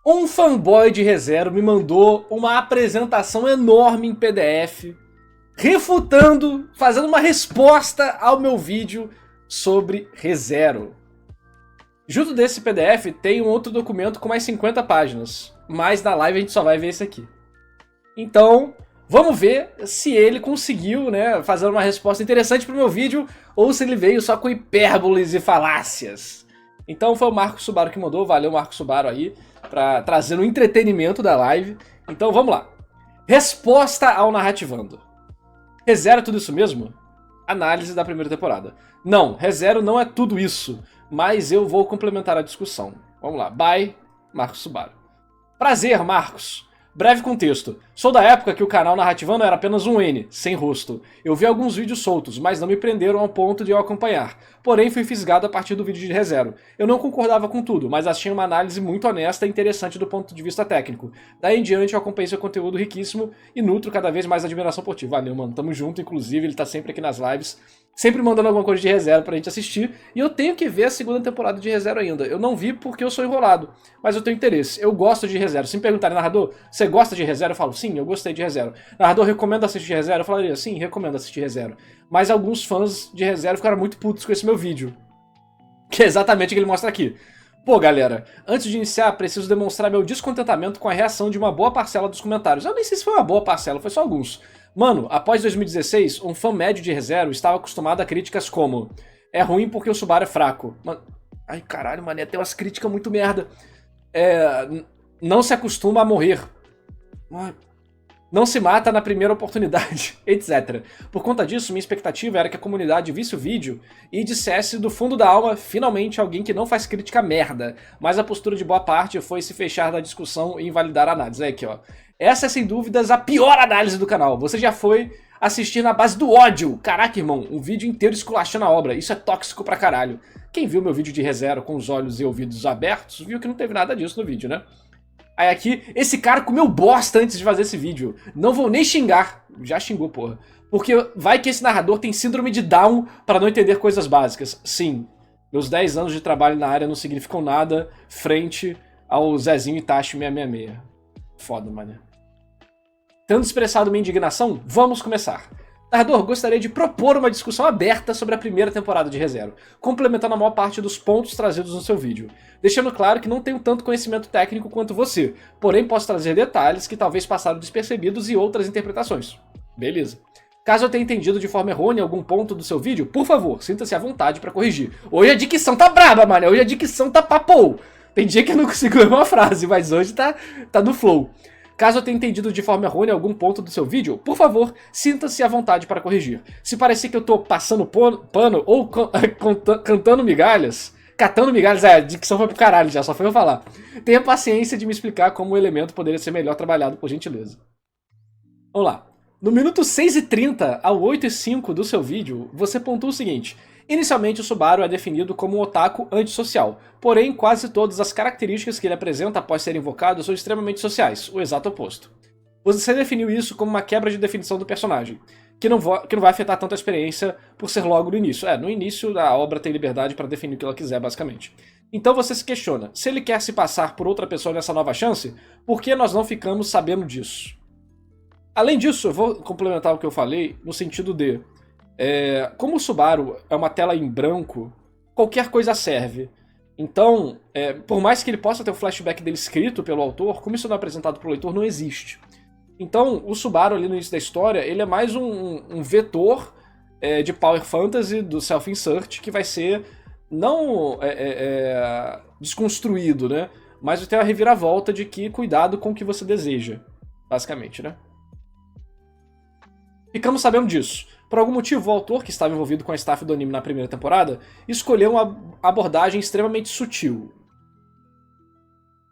Um fanboy de ReZero me mandou uma apresentação enorme em PDF, refutando, fazendo uma resposta ao meu vídeo sobre ReZero. Junto desse PDF tem um outro documento com mais 50 páginas, mas na live a gente só vai ver esse aqui. Então, vamos ver se ele conseguiu, né, fazer uma resposta interessante pro meu vídeo ou se ele veio só com hipérboles e falácias. Então foi o Marcos Subaru que mandou, valeu Marcos Subaru aí, pra trazer um entretenimento da live. Então vamos lá. Resposta ao Narrativando. ReZero é tudo isso mesmo? Análise da primeira temporada. Não, ReZero não é tudo isso, mas eu vou complementar a discussão. Vamos lá, bye, Marcos Subaru. Prazer, Marcos. Breve contexto. Sou da época que o canal Narrativando era apenas um N, sem rosto. Eu vi alguns vídeos soltos, mas não me prenderam ao ponto de eu acompanhar. Porém, fui fisgado a partir do vídeo de ReZero. Eu não concordava com tudo, mas achei uma análise muito honesta e interessante do ponto de vista técnico. Daí em diante eu acompanhei seu conteúdo riquíssimo e nutro cada vez mais admiração por ti. Valeu, mano. Tamo junto, inclusive, ele tá sempre aqui nas lives. Sempre mandando alguma coisa de ReZero pra gente assistir. E eu tenho que ver a segunda temporada de ReZero ainda. Eu não vi porque eu sou enrolado, mas eu tenho interesse. Eu gosto de ReZero. Se me perguntarem, narrador, você gosta de ReZero? Eu falo, sim, eu gostei de ReZero. Narrador, recomendo assistir ReZero? Eu falaria, sim, recomendo assistir ReZero. Mas alguns fãs de ReZero ficaram muito putos com esse meu vídeo. Que é exatamente o que ele mostra aqui. Pô, galera, antes de iniciar, preciso demonstrar meu descontentamento com a reação de uma boa parcela dos comentários. Eu nem sei se foi uma boa parcela, foi só alguns. Mano, após 2016, um fã médio de ReZero estava acostumado a críticas como: é ruim porque o Subaru é fraco. Ai, caralho, mané, tem umas críticas muito merda. Não se acostuma a morrer. Não se mata na primeira oportunidade, etc. Por conta disso, minha expectativa era que a comunidade visse o vídeo e dissesse do fundo da alma, finalmente, alguém que não faz crítica merda. Mas a postura de boa parte foi se fechar da discussão e invalidar a análise. É aqui, ó. Essa é, sem dúvidas, a pior análise do canal. Você já foi assistir na base do ódio. Caraca, irmão, um vídeo inteiro esculachando a obra. Isso é tóxico pra caralho. Quem viu meu vídeo de ReZero com os olhos e ouvidos abertos, viu que não teve nada disso no vídeo, né? Aí aqui, esse cara comeu bosta antes de fazer esse vídeo. Não vou nem xingar. Já xingou, porra. Porque vai que esse narrador tem síndrome de Down para não entender coisas básicas. Sim, meus 10 anos de trabalho na área não significam nada frente ao Zezinho Itachi 666. Foda, mané. Tendo expressado minha indignação, vamos começar. Narrador, gostaria de propor uma discussão aberta sobre a primeira temporada de ReZero, complementando a maior parte dos pontos trazidos no seu vídeo, deixando claro que não tenho tanto conhecimento técnico quanto você, porém posso trazer detalhes que talvez passaram despercebidos e outras interpretações. Beleza. Caso eu tenha entendido de forma errônea algum ponto do seu vídeo, por favor, sinta-se à vontade pra corrigir. Hoje a dicção tá braba, mano, hoje a dicção tá papou. Tem dia que eu não consigo ler uma frase, mas hoje tá no flow. Caso eu tenha entendido de forma errônea algum ponto do seu vídeo, por favor, sinta-se à vontade para corrigir. Se parecer que eu tô passando pano ou cantando migalhas, catando migalhas, a dicção foi pro caralho já, só foi eu falar. Tenha paciência de me explicar como o elemento poderia ser melhor trabalhado, por gentileza. Vamos lá. No minuto 6h30 ao 8h05 do seu vídeo, você pontua o seguinte: inicialmente o Subaru é definido como um otaku antissocial, porém quase todas as características que ele apresenta após ser invocado são extremamente sociais, o exato oposto. Você definiu isso como uma quebra de definição do personagem, que não vai afetar tanto a experiência por ser logo no início. No início a obra tem liberdade para definir o que ela quiser, basicamente. Então você se questiona, se ele quer se passar por outra pessoa nessa nova chance, por que nós não ficamos sabendo disso? Além disso, eu vou complementar o que eu falei no sentido de como o Subaru é uma tela em branco, qualquer coisa serve. Então, por mais que ele possa ter o flashback dele escrito pelo autor, como isso não é apresentado pro leitor, não existe. Então, o Subaru ali no início da história, ele é mais um vetor de Power Fantasy, do Self-Insert, que vai ser não desconstruído, né? Mas vai ter uma reviravolta de que cuidado com o que você deseja, basicamente, né? Ficamos sabendo disso. Por algum motivo, o autor, que estava envolvido com a staff do anime na primeira temporada, escolheu uma abordagem extremamente sutil.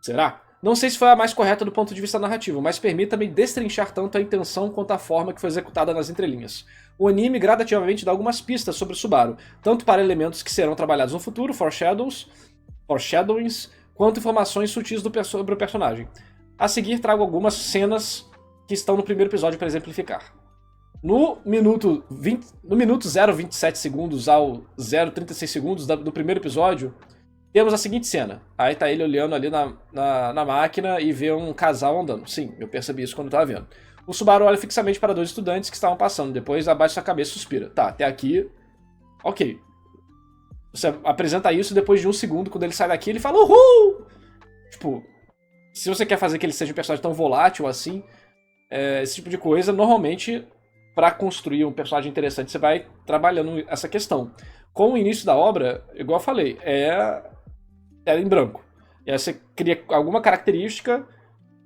Será? Não sei se foi a mais correta do ponto de vista narrativo, mas permita-me destrinchar tanto a intenção quanto a forma que foi executada nas entrelinhas. O anime gradativamente dá algumas pistas sobre o Subaru, tanto para elementos que serão trabalhados no futuro, foreshadowings, quanto informações sutis sobre o personagem. A seguir trago algumas cenas que estão no primeiro episódio para exemplificar. No minuto 0,27 segundos ao 0,36 segundos do primeiro episódio, Temos a seguinte cena. Aí tá ele olhando ali na máquina e vê um casal andando. Sim, eu percebi isso quando eu tava vendo. O Subaru olha fixamente para dois estudantes que estavam passando. Depois abaixa sua cabeça e suspira. Tá, até aqui... Ok. Você apresenta isso depois de um segundo, quando ele sai daqui, ele fala uhul! Tipo, se você quer fazer que ele seja um personagem tão volátil assim, esse tipo de coisa, normalmente, pra construir um personagem interessante, você vai trabalhando essa questão. Com o início da obra, igual eu falei, era em branco. E aí você cria alguma característica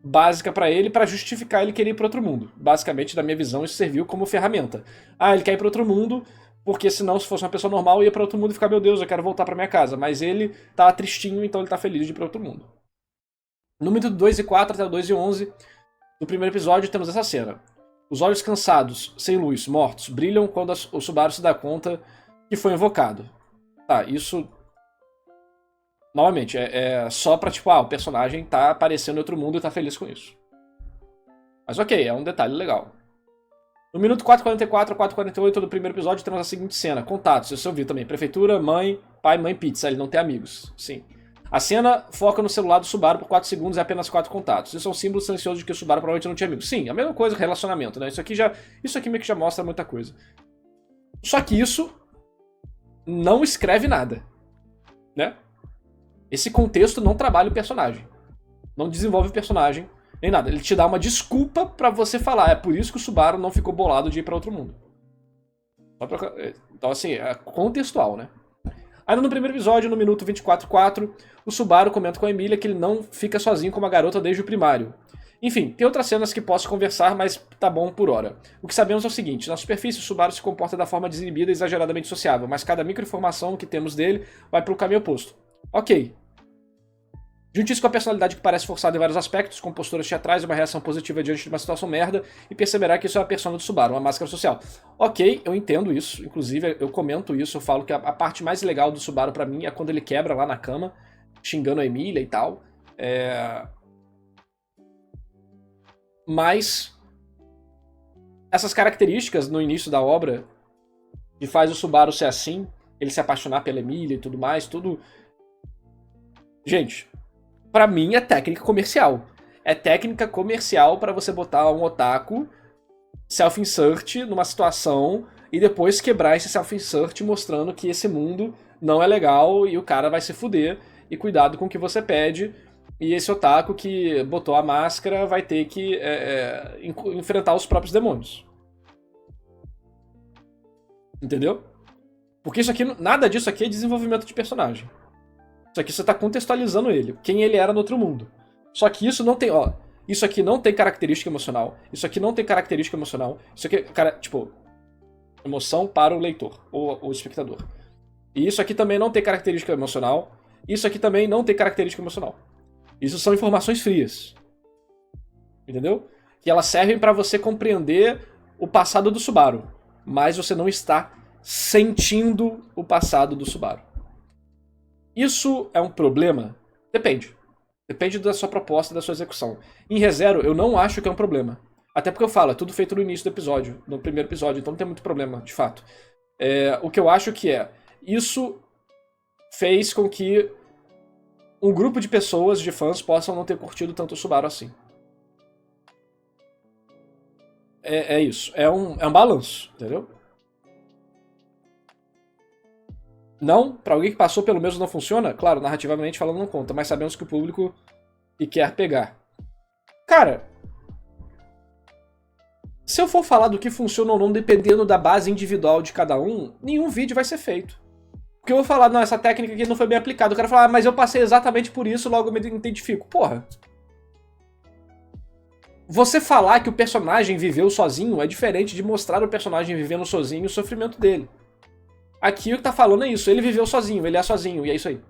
básica pra ele pra justificar ele querer ir pra outro mundo. Basicamente, na minha visão, isso serviu como ferramenta. Ah, ele quer ir pra outro mundo, porque senão, se fosse uma pessoa normal, ia pra outro mundo e ficar, meu Deus, eu quero voltar pra minha casa. Mas ele tá tristinho, então ele tá feliz de ir pra outro mundo. No minuto 2 e 4 até o 2 e 11 do primeiro episódio, temos essa cena. Os olhos cansados, sem luz, mortos, brilham quando o Subaru se dá conta que foi invocado. Tá, isso... Novamente, é só pra, tipo, o personagem tá aparecendo em outro mundo e tá feliz com isso. Mas ok, é um detalhe legal. No minuto 4:44 a 4:48 do primeiro episódio, temos a seguinte cena. Contatos, isso eu vi também. Prefeitura, mãe, pai, mãe, pizza. Ele não tem amigos. Sim. A cena foca no celular do Subaru por 4 segundos e apenas 4 contatos. Isso é um símbolo silencioso de que o Subaru provavelmente não tinha amigos. Sim, a mesma coisa que relacionamento, né? Isso aqui meio que já mostra muita coisa. Só que isso não escreve nada, né? Esse contexto não trabalha o personagem. Não desenvolve o personagem, nem nada. Ele te dá uma desculpa pra você falar. É por isso que o Subaru não ficou bolado de ir pra outro mundo. Então, assim, é contextual, né? Ainda no primeiro episódio, no minuto 24:04, o Subaru comenta com a Emília que ele não fica sozinho com uma garota desde o primário. Enfim, tem outras cenas que posso conversar, mas tá bom por hora. O que sabemos é o seguinte, na superfície o Subaru se comporta da forma desinibida e exageradamente sociável, mas cada microinformação que temos dele vai pro caminho oposto. Ok. Junte isso com a personalidade que parece forçada em vários aspectos, com posturas teatrais e uma reação positiva diante de uma situação merda, e perceberá que isso é a persona do Subaru, uma máscara social. Ok, eu entendo isso, inclusive eu comento isso, eu falo que a parte mais legal do Subaru pra mim é quando ele quebra lá na cama, xingando a Emília e tal. Mas essas características no início da obra, que faz o Subaru ser assim, ele se apaixonar pela Emília e tudo mais, tudo... Gente... Pra mim é técnica comercial. É técnica comercial pra você botar um otaku self-insert numa situação e depois quebrar esse self-insert mostrando que esse mundo não é legal e o cara vai se fuder e cuidado com o que você pede e esse otaku que botou a máscara vai ter que enfrentar os próprios demônios. Entendeu? Porque isso aqui, nada disso aqui é desenvolvimento de personagem. Isso aqui você tá contextualizando ele, quem ele era no outro mundo. Só que isso não tem, isso aqui não tem característica emocional, isso aqui não tem característica emocional, isso aqui, tipo, emoção para o leitor, ou o espectador. E isso aqui também não tem característica emocional, isso aqui também não tem característica emocional. Isso são informações frias. Entendeu? Que elas servem pra você compreender o passado do Subaru, mas você não está sentindo o passado do Subaru. Isso é um problema? Depende. Depende da sua proposta, da sua execução. Em ReZero, eu não acho que é um problema. Até porque eu falo, é tudo feito no início do episódio, no primeiro episódio, então não tem muito problema, de fato. O que eu acho que isso fez com que um grupo de pessoas, de fãs, possam não ter curtido tanto o Subaru assim. É isso. É um balanço, entendeu? Não, pra alguém que passou pelo mesmo não funciona? Claro, narrativamente falando não conta, mas sabemos que o público que quer pegar. Cara, se eu for falar do que funciona ou não dependendo da base individual de cada um, nenhum vídeo vai ser feito. Porque eu vou falar, não, essa técnica aqui não foi bem aplicada. O cara fala, mas eu passei exatamente por isso, logo eu me identifico. Porra. Você falar que o personagem viveu sozinho é diferente de mostrar o personagem vivendo sozinho e o sofrimento dele. Aqui o que tá falando é isso, ele viveu sozinho, ele é sozinho, e é isso aí.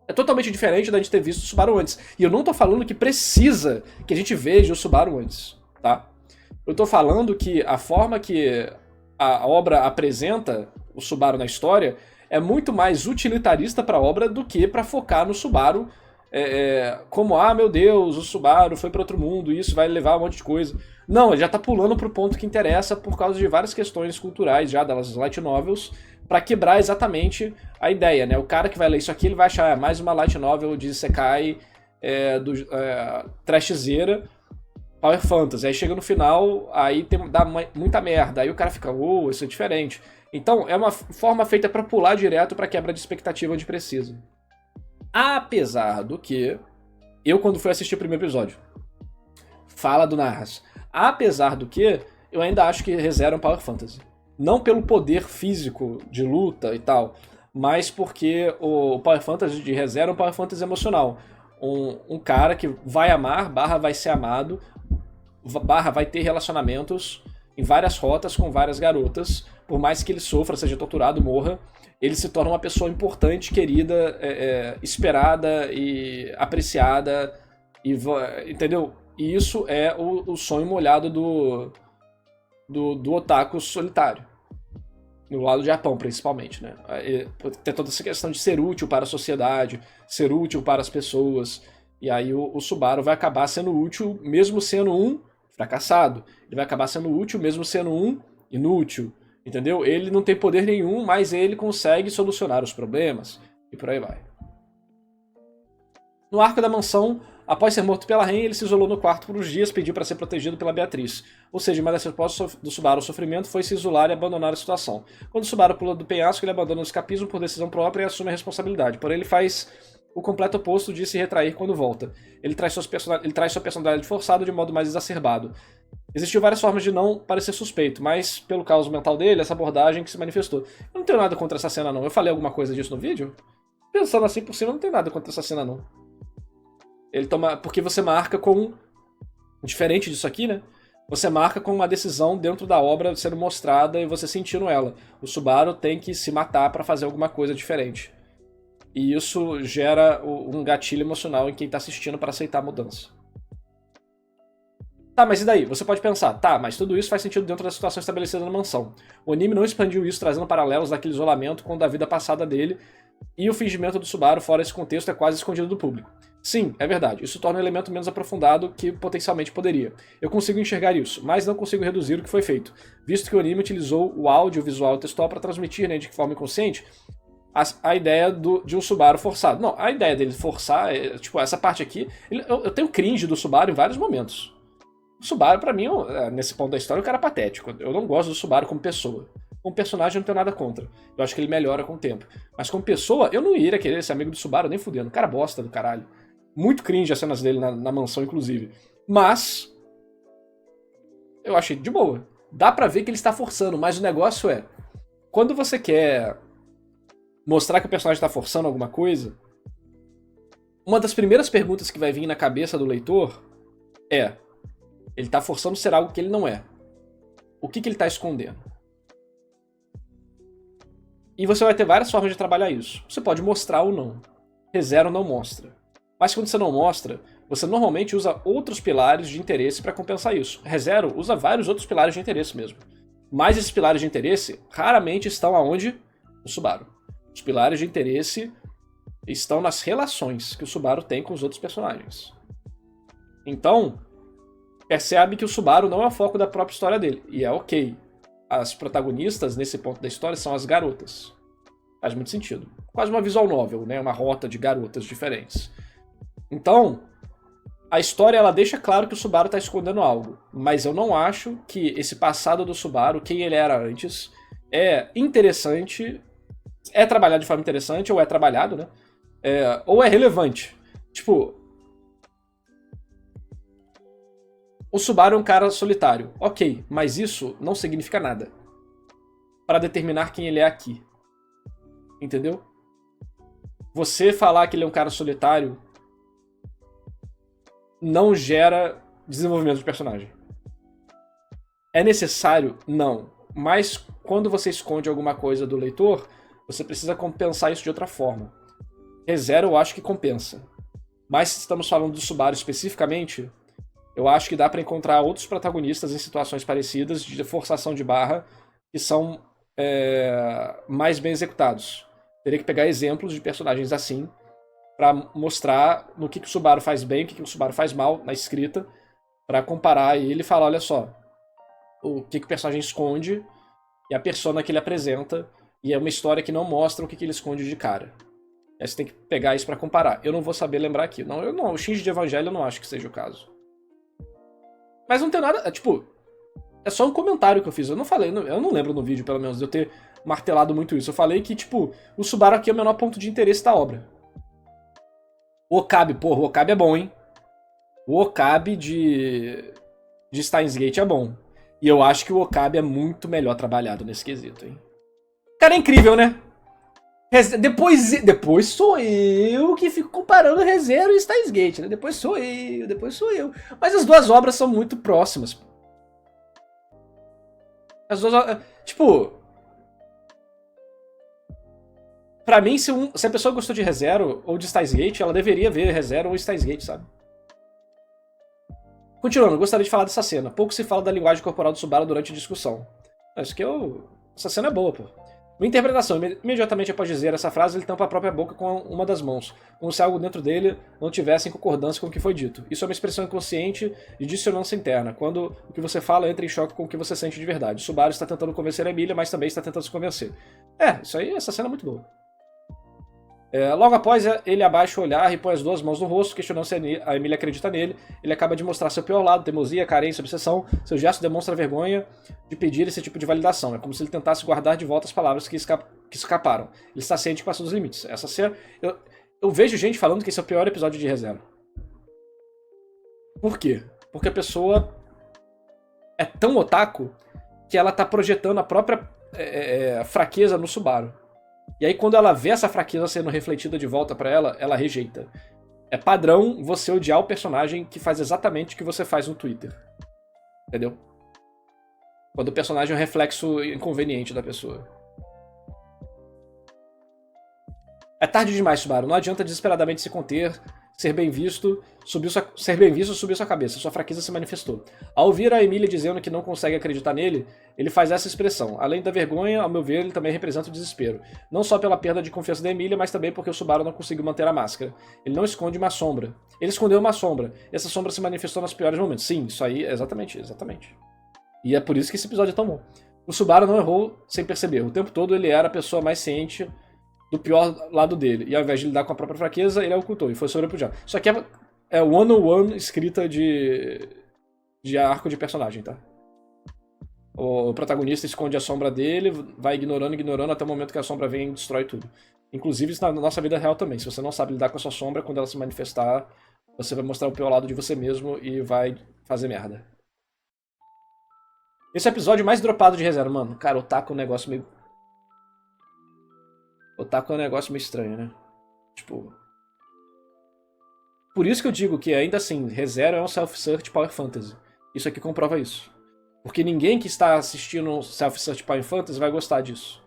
É totalmente diferente da gente ter visto o Subaru antes. E eu não tô falando que precisa que a gente veja o Subaru antes, tá? Eu tô falando que a forma que a obra apresenta o Subaru na história é muito mais utilitarista pra obra do que pra focar no Subaru como, meu Deus, o Subaru foi pra outro mundo, e isso vai levar a um monte de coisa. Não, ele já tá pulando pro ponto que interessa por causa de várias questões culturais já das light novels, pra quebrar exatamente a ideia, né? O cara que vai ler isso aqui, ele vai achar mais uma light novel de Isekai, trashzeira, Power Fantasy. Aí chega no final, aí dá muita merda. Aí o cara fica, isso é diferente. Então é uma forma feita pra pular direto pra quebra de expectativa onde precisa. Apesar do que, eu quando fui assistir o primeiro episódio, fala do Narras. Apesar do que, eu ainda acho que ReZero é um Power Fantasy. Não pelo poder físico de luta e tal, mas porque o Power Fantasy de ReZero é um Power Fantasy emocional. Um cara que vai amar, barra vai ser amado, barra vai ter relacionamentos em várias rotas com várias garotas, por mais que ele sofra, seja torturado, morra, ele se torna uma pessoa importante, querida, esperada e apreciada, entendeu? E isso é o sonho molhado do otaku solitário. No lado do Japão, principalmente, né? Tem toda essa questão de ser útil para a sociedade, ser útil para as pessoas. E aí o Subaru vai acabar sendo útil mesmo sendo um fracassado. Ele vai acabar sendo útil mesmo sendo um inútil. Entendeu? Ele não tem poder nenhum, mas ele consegue solucionar os problemas. E por aí vai. No arco da mansão, após ser morto pela Ren, ele se isolou no quarto por uns dias, pediu para ser protegido pela Beatriz. Ou seja, uma das respostas do Subaru ao sofrimento foi se isolar e abandonar a situação. Quando o Subaru pula do penhasco, ele abandona o escapismo por decisão própria e assume a responsabilidade. Porém, ele faz o completo oposto de se retrair quando volta. Ele traz sua personalidade forçada de modo mais exacerbado. Existiu várias formas de não parecer suspeito, mas pelo caos mental dele, essa abordagem que se manifestou. Eu não tenho nada contra essa cena, não. Eu falei alguma coisa disso no vídeo? Pensando assim por cima, eu não tenho nada contra essa cena, não. Ele toma. Porque você marca com. Diferente disso aqui, né? Você marca com uma decisão dentro da obra sendo mostrada e você sentindo ela. O Subaru tem que se matar pra fazer alguma coisa diferente. E isso gera um gatilho emocional em quem tá assistindo para aceitar a mudança. Tá, mas e daí? Você pode pensar, tá, mas tudo isso faz sentido dentro da situação estabelecida na mansão. O anime não expandiu isso trazendo paralelos daquele isolamento com o da vida passada dele, e o fingimento do Subaru fora esse contexto é quase escondido do público. Sim, é verdade, isso torna um elemento menos aprofundado que potencialmente poderia. Eu consigo enxergar isso, mas não consigo reduzir o que foi feito, visto que o anime utilizou o áudio, visual e textual para transmitir, né, de forma inconsciente, a ideia de um Subaru forçado. Não, a ideia dele forçar, tipo, essa parte aqui, eu tenho cringe do Subaru em vários momentos. O Subaru, pra mim, nesse ponto da história, é um cara patético. Eu não gosto do Subaru como pessoa. Como personagem, eu não tenho nada contra. Eu acho que ele melhora com o tempo. Mas como pessoa, eu não iria querer ser amigo do Subaru nem fudendo. Cara bosta do caralho. Muito cringe as cenas dele na mansão, inclusive. Mas eu achei de boa. Dá pra ver que ele está forçando, mas o negócio é... Quando você quer mostrar que o personagem está forçando alguma coisa, uma das primeiras perguntas que vai vir na cabeça do leitor é... Ele tá forçando ser algo que ele não é. O que ele tá escondendo? E você vai ter várias formas de trabalhar isso. Você pode mostrar ou não. ReZero não mostra. Mas quando você não mostra, você normalmente usa outros pilares de interesse para compensar isso. ReZero usa vários outros pilares de interesse mesmo. Mas esses pilares de interesse raramente estão aonde? No Subaru. Os pilares de interesse estão nas relações que o Subaru tem com os outros personagens. Então... percebe que o Subaru não é o foco da própria história dele. E é ok. As protagonistas, nesse ponto da história, são as garotas. Faz muito sentido. Quase uma visual novel, né? Uma rota de garotas diferentes. Então, a história ela deixa claro que o Subaru está escondendo algo. Mas eu não acho que esse passado do Subaru, quem ele era antes, é interessante. É trabalhado de forma interessante, ou é trabalhado, né? Ou é relevante. Tipo... O Subaru é um cara solitário. Ok, mas isso não significa nada para determinar quem ele é aqui. Entendeu? Você falar que ele é um cara solitário não gera desenvolvimento de personagem. É necessário? Não. Mas quando você esconde alguma coisa do leitor, você precisa compensar isso de outra forma. ReZero eu acho que compensa. Mas se estamos falando do Subaru especificamente... eu acho que dá pra encontrar outros protagonistas em situações parecidas de forçação de barra que são mais bem executados. Teria que pegar exemplos de personagens assim pra mostrar no que o Subaru faz bem, o que o Subaru faz mal na escrita, pra comparar ele e falar, olha só, o que o personagem esconde e a persona que ele apresenta E é uma história que não mostra o que ele esconde de cara. Aí você tem que pegar isso pra comparar. Eu não vou saber lembrar aqui. Não, eu não. O Shinji de Evangelho eu não acho que seja o caso. Mas não tem nada... tipo... É só um comentário que eu fiz. Eu não falei... Eu não lembro no vídeo, pelo menos, de eu ter martelado muito isso. Eu falei que, tipo... O Subaru aqui é o menor ponto de interesse da obra. O Okabe, porra. O Okabe é bom, hein? O Okabe de Steins Gate é bom. E eu acho que o Okabe é muito melhor trabalhado nesse quesito, hein? Cara, é incrível, né? Depois sou eu que fico comparando ReZero e Steins Gate, né? Depois sou eu. Mas as duas obras são muito próximas. As duas obras... Tipo... Pra mim, se a pessoa gostou de ReZero ou de Steins Gate, ela deveria ver ReZero ou Steins Gate, sabe? Continuando, gostaria de falar dessa cena. Pouco se fala da linguagem corporal do Subaru durante a discussão. Acho que essa cena é boa, pô. Uma interpretação, imediatamente após dizer essa frase, ele tampa a própria boca com uma das mãos, como se algo dentro dele não tivesse em concordância com o que foi dito. Isso é uma expressão inconsciente de dissonância interna, quando o que você fala entra em choque com o que você sente de verdade. O Subaru está tentando convencer a Emília, mas também está tentando se convencer. Isso aí, essa cena é muito boa. Logo após, ele abaixa o olhar e põe as duas mãos no rosto, questionando se a Emília acredita nele. Ele acaba de mostrar seu pior lado, teimosia, carência, obsessão. Seu gesto demonstra vergonha de pedir esse tipo de validação. É como se ele tentasse guardar de volta as palavras que escaparam. Ele está ciente que passou dos limites. Essa cena... Eu vejo gente falando que esse é o pior episódio de ReZero. Por quê? Porque a pessoa é tão otaku que ela tá projetando a própria fraqueza no Subaru. E aí quando ela vê essa fraqueza sendo refletida de volta pra ela, ela rejeita. É padrão você odiar o personagem que faz exatamente o que você faz no Twitter. Entendeu? Quando o personagem é um reflexo inconveniente da pessoa. É tarde demais, Subaru. Não adianta desesperadamente se conter, ser bem visto, subiu sua cabeça. Sua fraqueza se manifestou. Ao ouvir a Emília dizendo que não consegue acreditar nele, ele faz essa expressão. Além da vergonha, ao meu ver, ele também representa o desespero. Não só pela perda de confiança da Emília, mas também porque o Subaru não conseguiu manter a máscara. Ele não esconde uma sombra. Ele escondeu uma sombra. E essa sombra se manifestou nos piores momentos. Sim, isso aí, exatamente. E é por isso que esse episódio é tão bom. O Subaru não errou sem perceber. O tempo todo ele era a pessoa mais ciente do pior lado dele. E ao invés de lidar com a própria fraqueza, ele a ocultou e foi sobrepujado. Isso aqui é one-on-one escrita de arco de personagem, tá? O protagonista esconde a sombra dele, vai ignorando até o momento que a sombra vem e destrói tudo. Inclusive isso na nossa vida real também. Se você não sabe lidar com a sua sombra, quando ela se manifestar, você vai mostrar o pior lado de você mesmo e vai fazer merda. Esse é o episódio mais dropado de ReZero, mano. Cara, o Otaku é um negócio meio... Otaku é um negócio meio estranho, né? Tipo... Por isso que eu digo que, ainda assim, ReZero é um self-search Power Fantasy. Isso aqui comprova isso. Porque ninguém que está assistindo um self-search Power Fantasy vai gostar disso.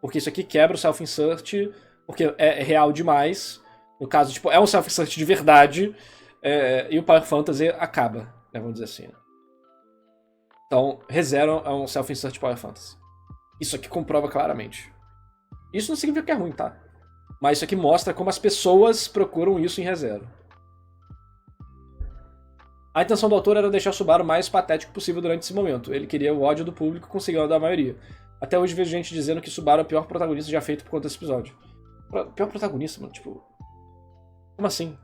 Porque isso aqui quebra o self-insert, porque é real demais. No caso, tipo, é um self-insert de verdade, e o Power Fantasy acaba, né, vamos dizer assim. Então, ReZero é um self-insert Power Fantasy. Isso aqui comprova claramente. Isso não significa que é ruim, tá? Mas isso aqui mostra como as pessoas procuram isso em ReZero. A intenção do autor era deixar o Subaru o mais patético possível durante esse momento. Ele queria o ódio do público, conseguiu o da maioria. Até hoje vejo gente dizendo que Subaru é o pior protagonista já feito por conta desse episódio. Pior protagonista, mano, tipo... Como assim?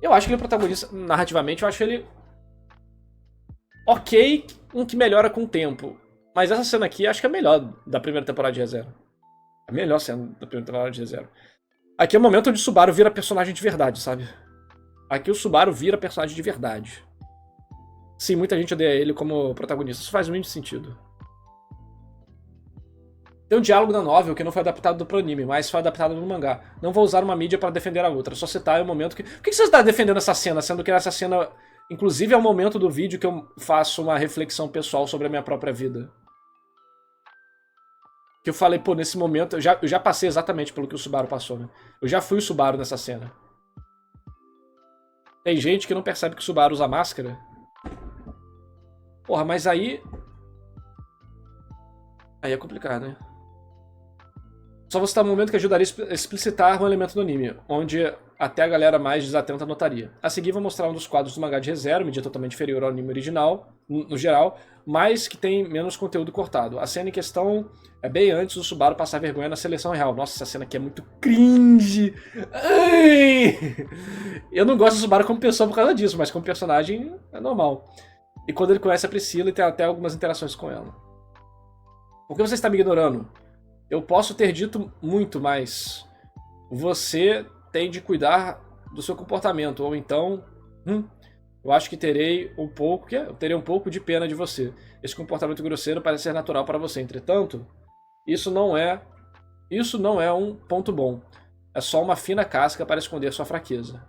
Eu acho que ele é protagonista, narrativamente, eu acho ele... Ok, um que melhora com o tempo. Mas essa cena aqui, acho que é a melhor da primeira temporada de ReZero. A melhor cena da primeira temporada de ReZero. Aqui é o momento onde o Subaru vira personagem de verdade, sabe? Aqui o Subaru vira personagem de verdade. Sim, muita gente odeia ele como protagonista. Isso faz muito sentido. Tem um diálogo na novel que não foi adaptado pro anime, mas foi adaptado no mangá. Não vou usar uma mídia para defender a outra, só citar o momento que... Por que você está defendendo essa cena, sendo que essa cena... Inclusive é o momento do vídeo que eu faço uma reflexão pessoal sobre a minha própria vida. Que eu falei, pô, nesse momento... Eu já passei exatamente pelo que o Subaru passou, né? Eu já fui o Subaru nessa cena. Tem gente que não percebe que o Subaru usa máscara. Porra, mas aí... Aí é complicado, né? Só vou citar um momento que ajudaria a explicitar um elemento do anime, onde até a galera mais desatenta notaria. A seguir vou mostrar um dos quadros do mangá de ReZero, mídia totalmente inferior ao anime original, no geral, mas que tem menos conteúdo cortado. A cena em questão é bem antes do Subaru passar vergonha na seleção real. Nossa, essa cena aqui é muito cringe! Ai! Eu não gosto do Subaru como pessoa por causa disso, mas como personagem é normal. E quando ele conhece a Priscila e tem até algumas interações com ela. Por que você está me ignorando? Eu posso ter dito muito, mas você tem de cuidar do seu comportamento, ou então, eu acho que terei um pouco de pena de você. Esse comportamento grosseiro parece ser natural para você. Entretanto, isso não é um ponto bom. É só uma fina casca para esconder sua fraqueza.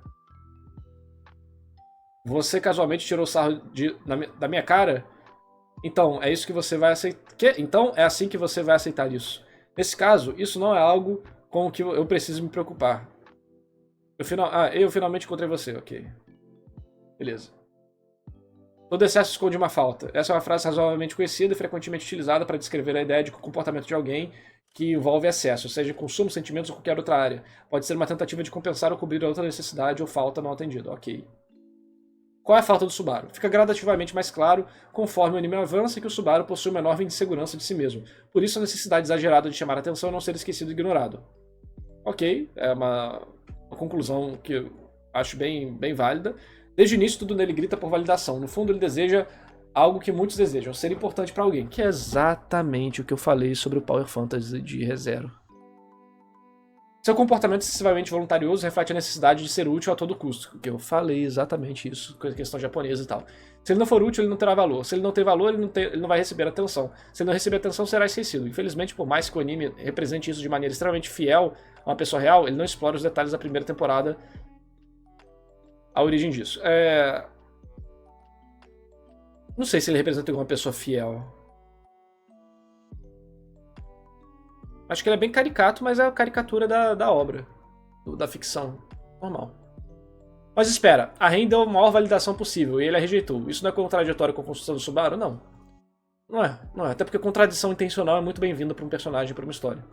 Você casualmente tirou sarro da minha cara? Então, é isso que você vai aceitar. Então, é assim que você vai aceitar isso. Nesse caso, isso não é algo com o que eu preciso me preocupar. Eu finalmente encontrei você, ok. Beleza. Todo excesso esconde uma falta. Essa é uma frase razoavelmente conhecida e frequentemente utilizada para descrever a ideia de que o comportamento de alguém que envolve excesso, seja consumo, sentimentos ou qualquer outra área. Pode ser uma tentativa de compensar ou cobrir outra necessidade ou falta não atendida, ok. Qual é a falta do Subaru? Fica gradativamente mais claro, conforme o anime avança, que o Subaru possui uma enorme insegurança de si mesmo. Por isso a necessidade exagerada de chamar a atenção e não ser esquecido e ignorado. Ok, é uma conclusão que eu acho bem válida. Desde o início tudo nele grita por validação. No fundo ele deseja algo que muitos desejam, ser importante para alguém. Que é exatamente o que eu falei sobre o Power Fantasy de ReZero. Seu comportamento excessivamente voluntarioso reflete a necessidade de ser útil a todo custo. Que eu falei exatamente isso, questão japonesa e tal. Se ele não for útil, ele não terá valor. Se ele não tem valor, ele não vai receber atenção. Se ele não receber atenção, será esquecido. Infelizmente, por mais que o anime represente isso de maneira extremamente fiel a uma pessoa real, ele não explora os detalhes da primeira temporada, a origem disso. Não sei se ele representa uma pessoa fiel. Acho que ele é bem caricato, mas é a caricatura da obra, da ficção. Normal. Mas espera, a Ren deu a maior validação possível e ele a rejeitou. Isso não é contraditório com a construção do Subaru? Não. Não é. Até porque contradição intencional é muito bem-vinda para um personagem e para uma história.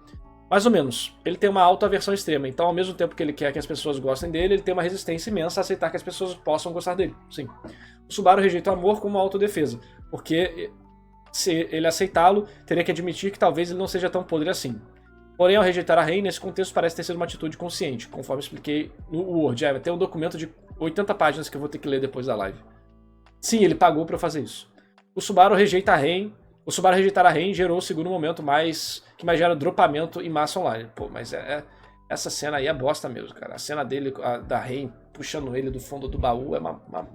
Mais ou menos. Ele tem uma autoaversão extrema, então ao mesmo tempo que ele quer que as pessoas gostem dele, ele tem uma resistência imensa a aceitar que as pessoas possam gostar dele. Sim. O Subaru rejeita o amor como uma autodefesa, porque se ele aceitá-lo, teria que admitir que talvez ele não seja tão podre assim. Porém, ao rejeitar a Ren, nesse contexto parece ter sido uma atitude consciente, conforme expliquei no Word. Vai ter um documento de 80 páginas que eu vou ter que ler depois da live. Sim, ele pagou pra eu fazer isso. O Subaru rejeitar a Ren gerou o segundo momento que mais gera dropamento em massa online. Pô, mas essa cena aí é bosta mesmo, cara. A cena dele, da Ren puxando ele do fundo do baú,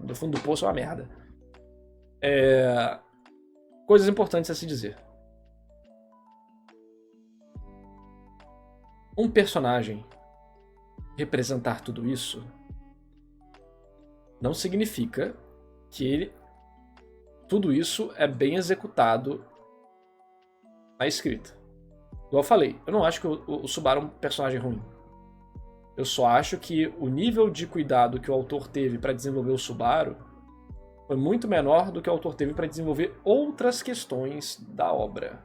do fundo do poço é uma merda. Coisas importantes a se dizer. Um personagem representar tudo isso não significa que tudo isso é bem executado na escrita. Igual eu falei, eu não acho que o Subaru é um personagem ruim. Eu só acho que o nível de cuidado que o autor teve para desenvolver o Subaru foi muito menor do que o autor teve para desenvolver outras questões da obra.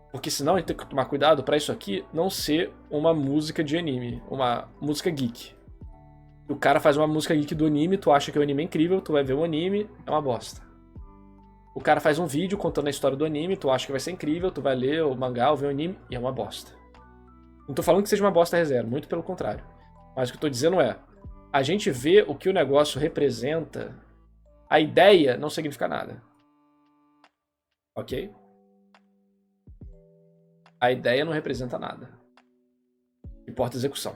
Porque senão a gente tem que tomar cuidado para isso aqui não ser uma música de anime, uma música geek. O cara faz uma música geek do anime, tu acha que o anime é incrível, tu vai ver o anime, é uma bosta. O cara faz um vídeo contando a história do anime, tu acha que vai ser incrível, tu vai ler o mangá ou ver o anime, e é uma bosta. Não tô falando que seja uma bosta ReZero, muito pelo contrário. Mas o que eu tô dizendo é, a gente vê o que o negócio representa, a ideia não significa nada. Ok? A ideia não representa nada. Importa a execução.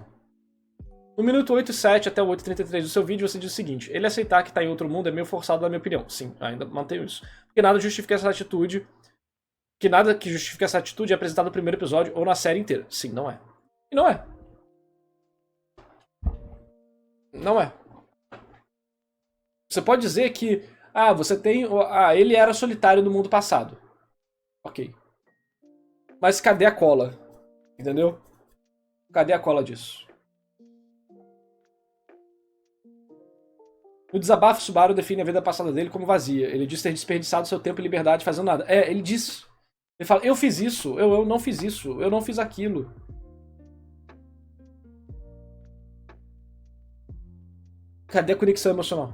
No minuto 8 e 7 até o 8:33 do seu vídeo, você diz o seguinte: ele aceitar que tá em outro mundo é meio forçado na minha opinião. Sim, ainda mantenho isso. Porque nada justifica essa atitude. Que nada que justifique essa atitude é apresentado no primeiro episódio ou na série inteira. Sim, não é. E não é. Não é. Você pode dizer que você tem... ele era solitário no mundo passado. Ok. Mas cadê a cola? Entendeu? Cadê a cola disso? No desabafo, Subaru define a vida passada dele como vazia. Ele diz ter desperdiçado seu tempo e liberdade fazendo nada. Ele diz. Ele fala, eu fiz isso, eu não fiz isso, eu não fiz aquilo. Cadê a conexão emocional?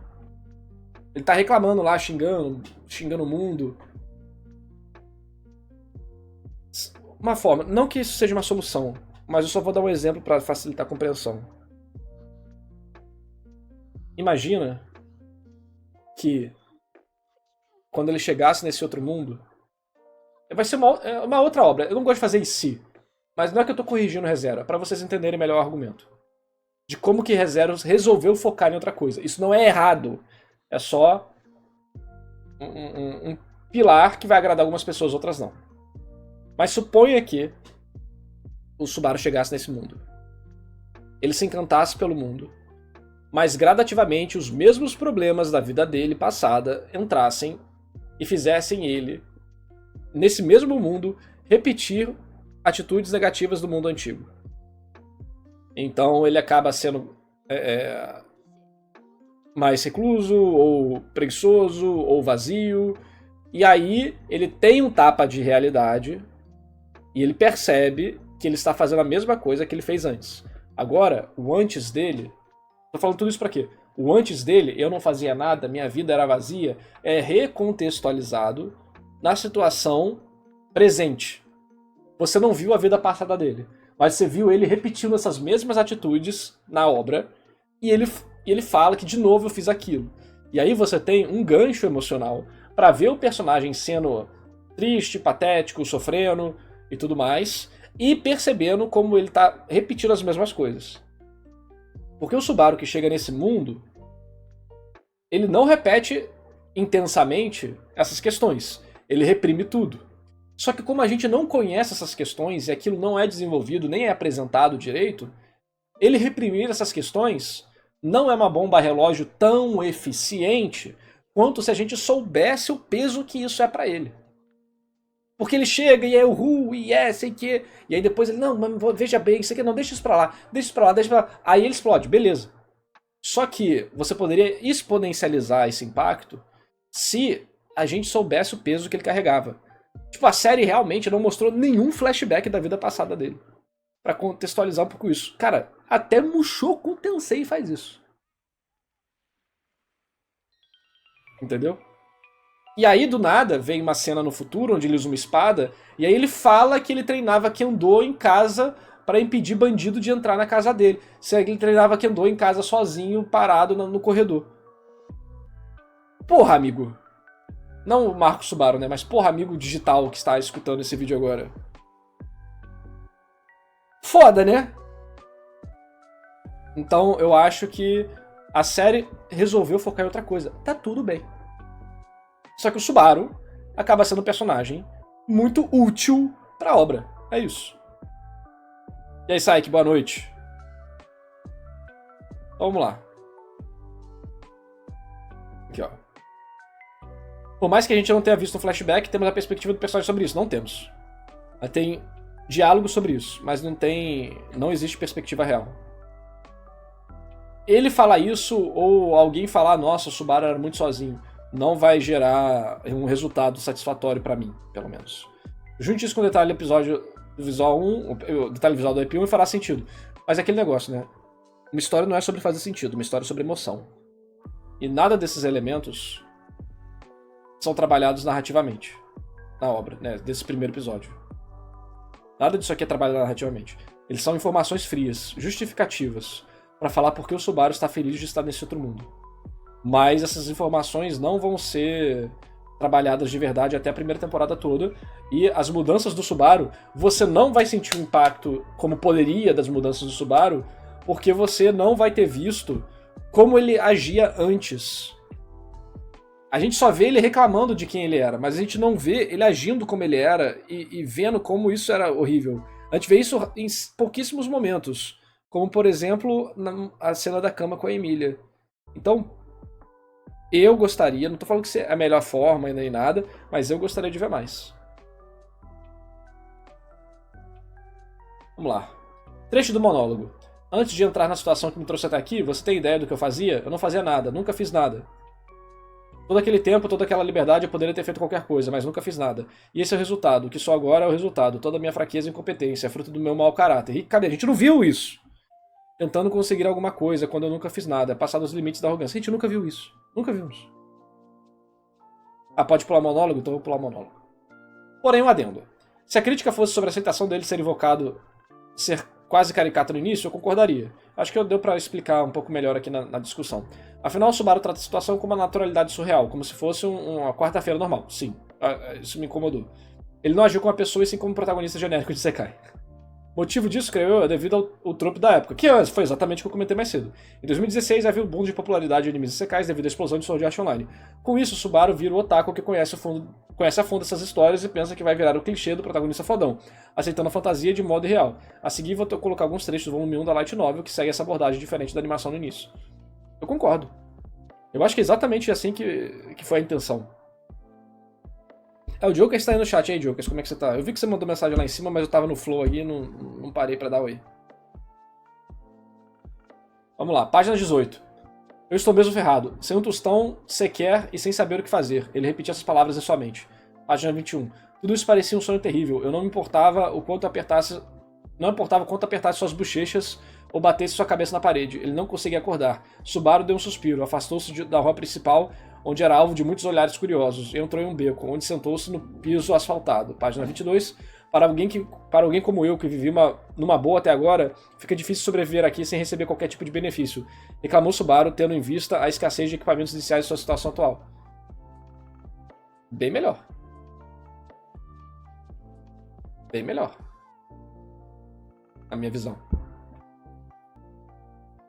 Ele tá reclamando lá, xingando o mundo. Uma forma, não que isso seja uma solução, mas eu só vou dar um exemplo para facilitar a compreensão. Imagina que quando ele chegasse nesse outro mundo, vai ser uma outra obra. Eu não gosto de fazer em si, mas não é que eu tô corrigindo o ReZero, é pra vocês entenderem melhor o argumento. De como que ReZero resolveu focar em outra coisa. Isso não é errado, é só um pilar que vai agradar algumas pessoas, outras não. Mas suponha que o Subaru chegasse nesse mundo. Ele se encantasse pelo mundo, mas gradativamente os mesmos problemas da vida dele passada entrassem e fizessem ele, nesse mesmo mundo, repetir atitudes negativas do mundo antigo. Então ele acaba sendo mais recluso, ou preguiçoso, ou vazio, e aí ele tem um tapa de realidade e ele percebe que ele está fazendo a mesma coisa que ele fez antes. Agora, o antes dele... Tô falando tudo isso pra quê? O antes dele, eu não fazia nada, minha vida era vazia, é recontextualizado na situação presente. Você não viu a vida passada dele, mas você viu ele repetindo essas mesmas atitudes na obra, e ele fala que de novo eu fiz aquilo. E aí você tem um gancho emocional pra ver o personagem sendo triste, patético, sofrendo e tudo mais, e percebendo como ele tá repetindo as mesmas coisas. Porque o Subaru que chega nesse mundo, ele não repete intensamente essas questões. Ele reprime tudo. Só que como a gente não conhece essas questões e aquilo não é desenvolvido, nem é apresentado direito, ele reprimir essas questões não é uma bomba relógio tão eficiente quanto se a gente soubesse o peso que isso é pra ele. Porque ele chega e é o e sei que. E aí depois ele, não, mas veja bem, isso aqui não, deixa isso pra lá, deixa isso pra lá, deixa pra lá. Aí ele explode, beleza. Só que você poderia exponencializar esse impacto se a gente soubesse o peso que ele carregava. Tipo, a série realmente não mostrou nenhum flashback da vida passada dele. Pra contextualizar um pouco isso. Cara, até Mushoku Tensei faz isso. Entendeu? E aí, do nada, vem uma cena no futuro onde ele usa uma espada, e aí ele fala que ele treinava Kendo em casa para impedir bandido de entrar na casa dele. Se ele treinava Kendo em casa sozinho, parado no corredor. Porra, amigo. Não o Marco Subaru, né? Mas porra, amigo digital que está escutando esse vídeo agora. Foda, né? Então, eu acho que a série resolveu focar em outra coisa. Tá tudo bem. Só que o Subaru acaba sendo um personagem muito útil pra obra. É isso. E aí, Saik, boa noite. Então, vamos lá. Aqui, ó. Por mais que a gente não tenha visto um flashback, temos a perspectiva do personagem sobre isso. Não temos. Tem diálogo sobre isso, mas não existe perspectiva real. Ele falar isso, ou alguém falar, nossa, o Subaru era muito sozinho, não vai gerar um resultado satisfatório pra mim, pelo menos. Junte isso com o detalhe do episódio do visual 1, o detalhe visual do EP1 e fará sentido. Mas é aquele negócio, né? Uma história não é sobre fazer sentido, uma história é sobre emoção. E nada desses elementos são trabalhados narrativamente na obra, né? Desse primeiro episódio. Nada disso aqui é trabalhado narrativamente. Eles são informações frias, justificativas, pra falar por que o Subaru está feliz de estar nesse outro mundo. Mas essas informações não vão ser trabalhadas de verdade até a primeira temporada toda. E as mudanças do Subaru, você não vai sentir o impacto como poderia das mudanças do Subaru, porque você não vai ter visto como ele agia antes. A gente só vê ele reclamando de quem ele era, mas a gente não vê ele agindo como ele era e vendo como isso era horrível. A gente vê isso em pouquíssimos momentos, como por exemplo a cena da cama com a Emília. Então, eu gostaria, não tô falando que é a melhor forma nem nada, mas eu gostaria de ver mais. Vamos lá. Trecho do monólogo. Antes de entrar na situação que me trouxe até aqui, você tem ideia do que eu fazia? Eu não fazia nada, nunca fiz nada. Todo aquele tempo, toda aquela liberdade, eu poderia ter feito qualquer coisa, mas nunca fiz nada. E esse é o resultado, o que sou agora é o resultado. Toda a minha fraqueza e incompetência, é fruto do meu mau caráter. E cadê? A gente não viu isso. tentando conseguir alguma coisa quando eu nunca fiz nada, é passar dos limites da arrogância. A gente nunca viu isso. Nunca vimos. Ah, pode pular monólogo? Então eu vou pular monólogo. Porém, um adendo. Se a crítica fosse sobre a aceitação dele ser invocado, ser quase caricato no início, eu concordaria. Acho que deu pra explicar um pouco melhor aqui na discussão. Afinal, o Subaru trata a situação com uma naturalidade surreal, como se fosse uma quarta-feira normal. Sim, isso me incomodou. Ele não agiu como uma pessoa e sim como um protagonista genérico de Sekai. Motivo disso, creio eu, é devido ao trope da época, que foi exatamente o que eu comentei mais cedo. Em 2016 havia um boom de popularidade de animes isekais devido à explosão de Sword Art Online. Com isso, Subaru vira o otaku que conhece a fundo essas histórias e pensa que vai virar o clichê do protagonista fodão, aceitando a fantasia de modo irreal. A seguir, vou colocar alguns trechos do volume 1 da Light Novel que segue essa abordagem diferente da animação no início. Eu concordo. Eu acho que é exatamente assim que foi a intenção. O Jokers está aí no chat. E aí, Jokers, como é que você tá? Eu vi que você mandou mensagem lá em cima, mas eu tava no flow aqui e não parei pra dar oi. Vamos lá, página 18. Eu estou mesmo ferrado. Sem um tostão sequer e sem saber o que fazer. Ele repetia essas palavras em sua mente. Página 21. Tudo isso parecia um sonho terrível. Eu não me importava o quanto apertasse... Não importava o quanto apertasse suas bochechas ou batesse sua cabeça na parede. Ele não conseguia acordar. Subaru deu um suspiro, afastou-se da rua principal, onde era alvo de muitos olhares curiosos, e entrou em um beco, onde sentou-se no piso asfaltado. Página 22. Para alguém como eu, que vivi numa boa até agora, fica difícil sobreviver aqui sem receber qualquer tipo de benefício. Reclamou Subaru, tendo em vista a escassez de equipamentos iniciais em sua situação atual. Bem melhor. Bem melhor. Na minha visão.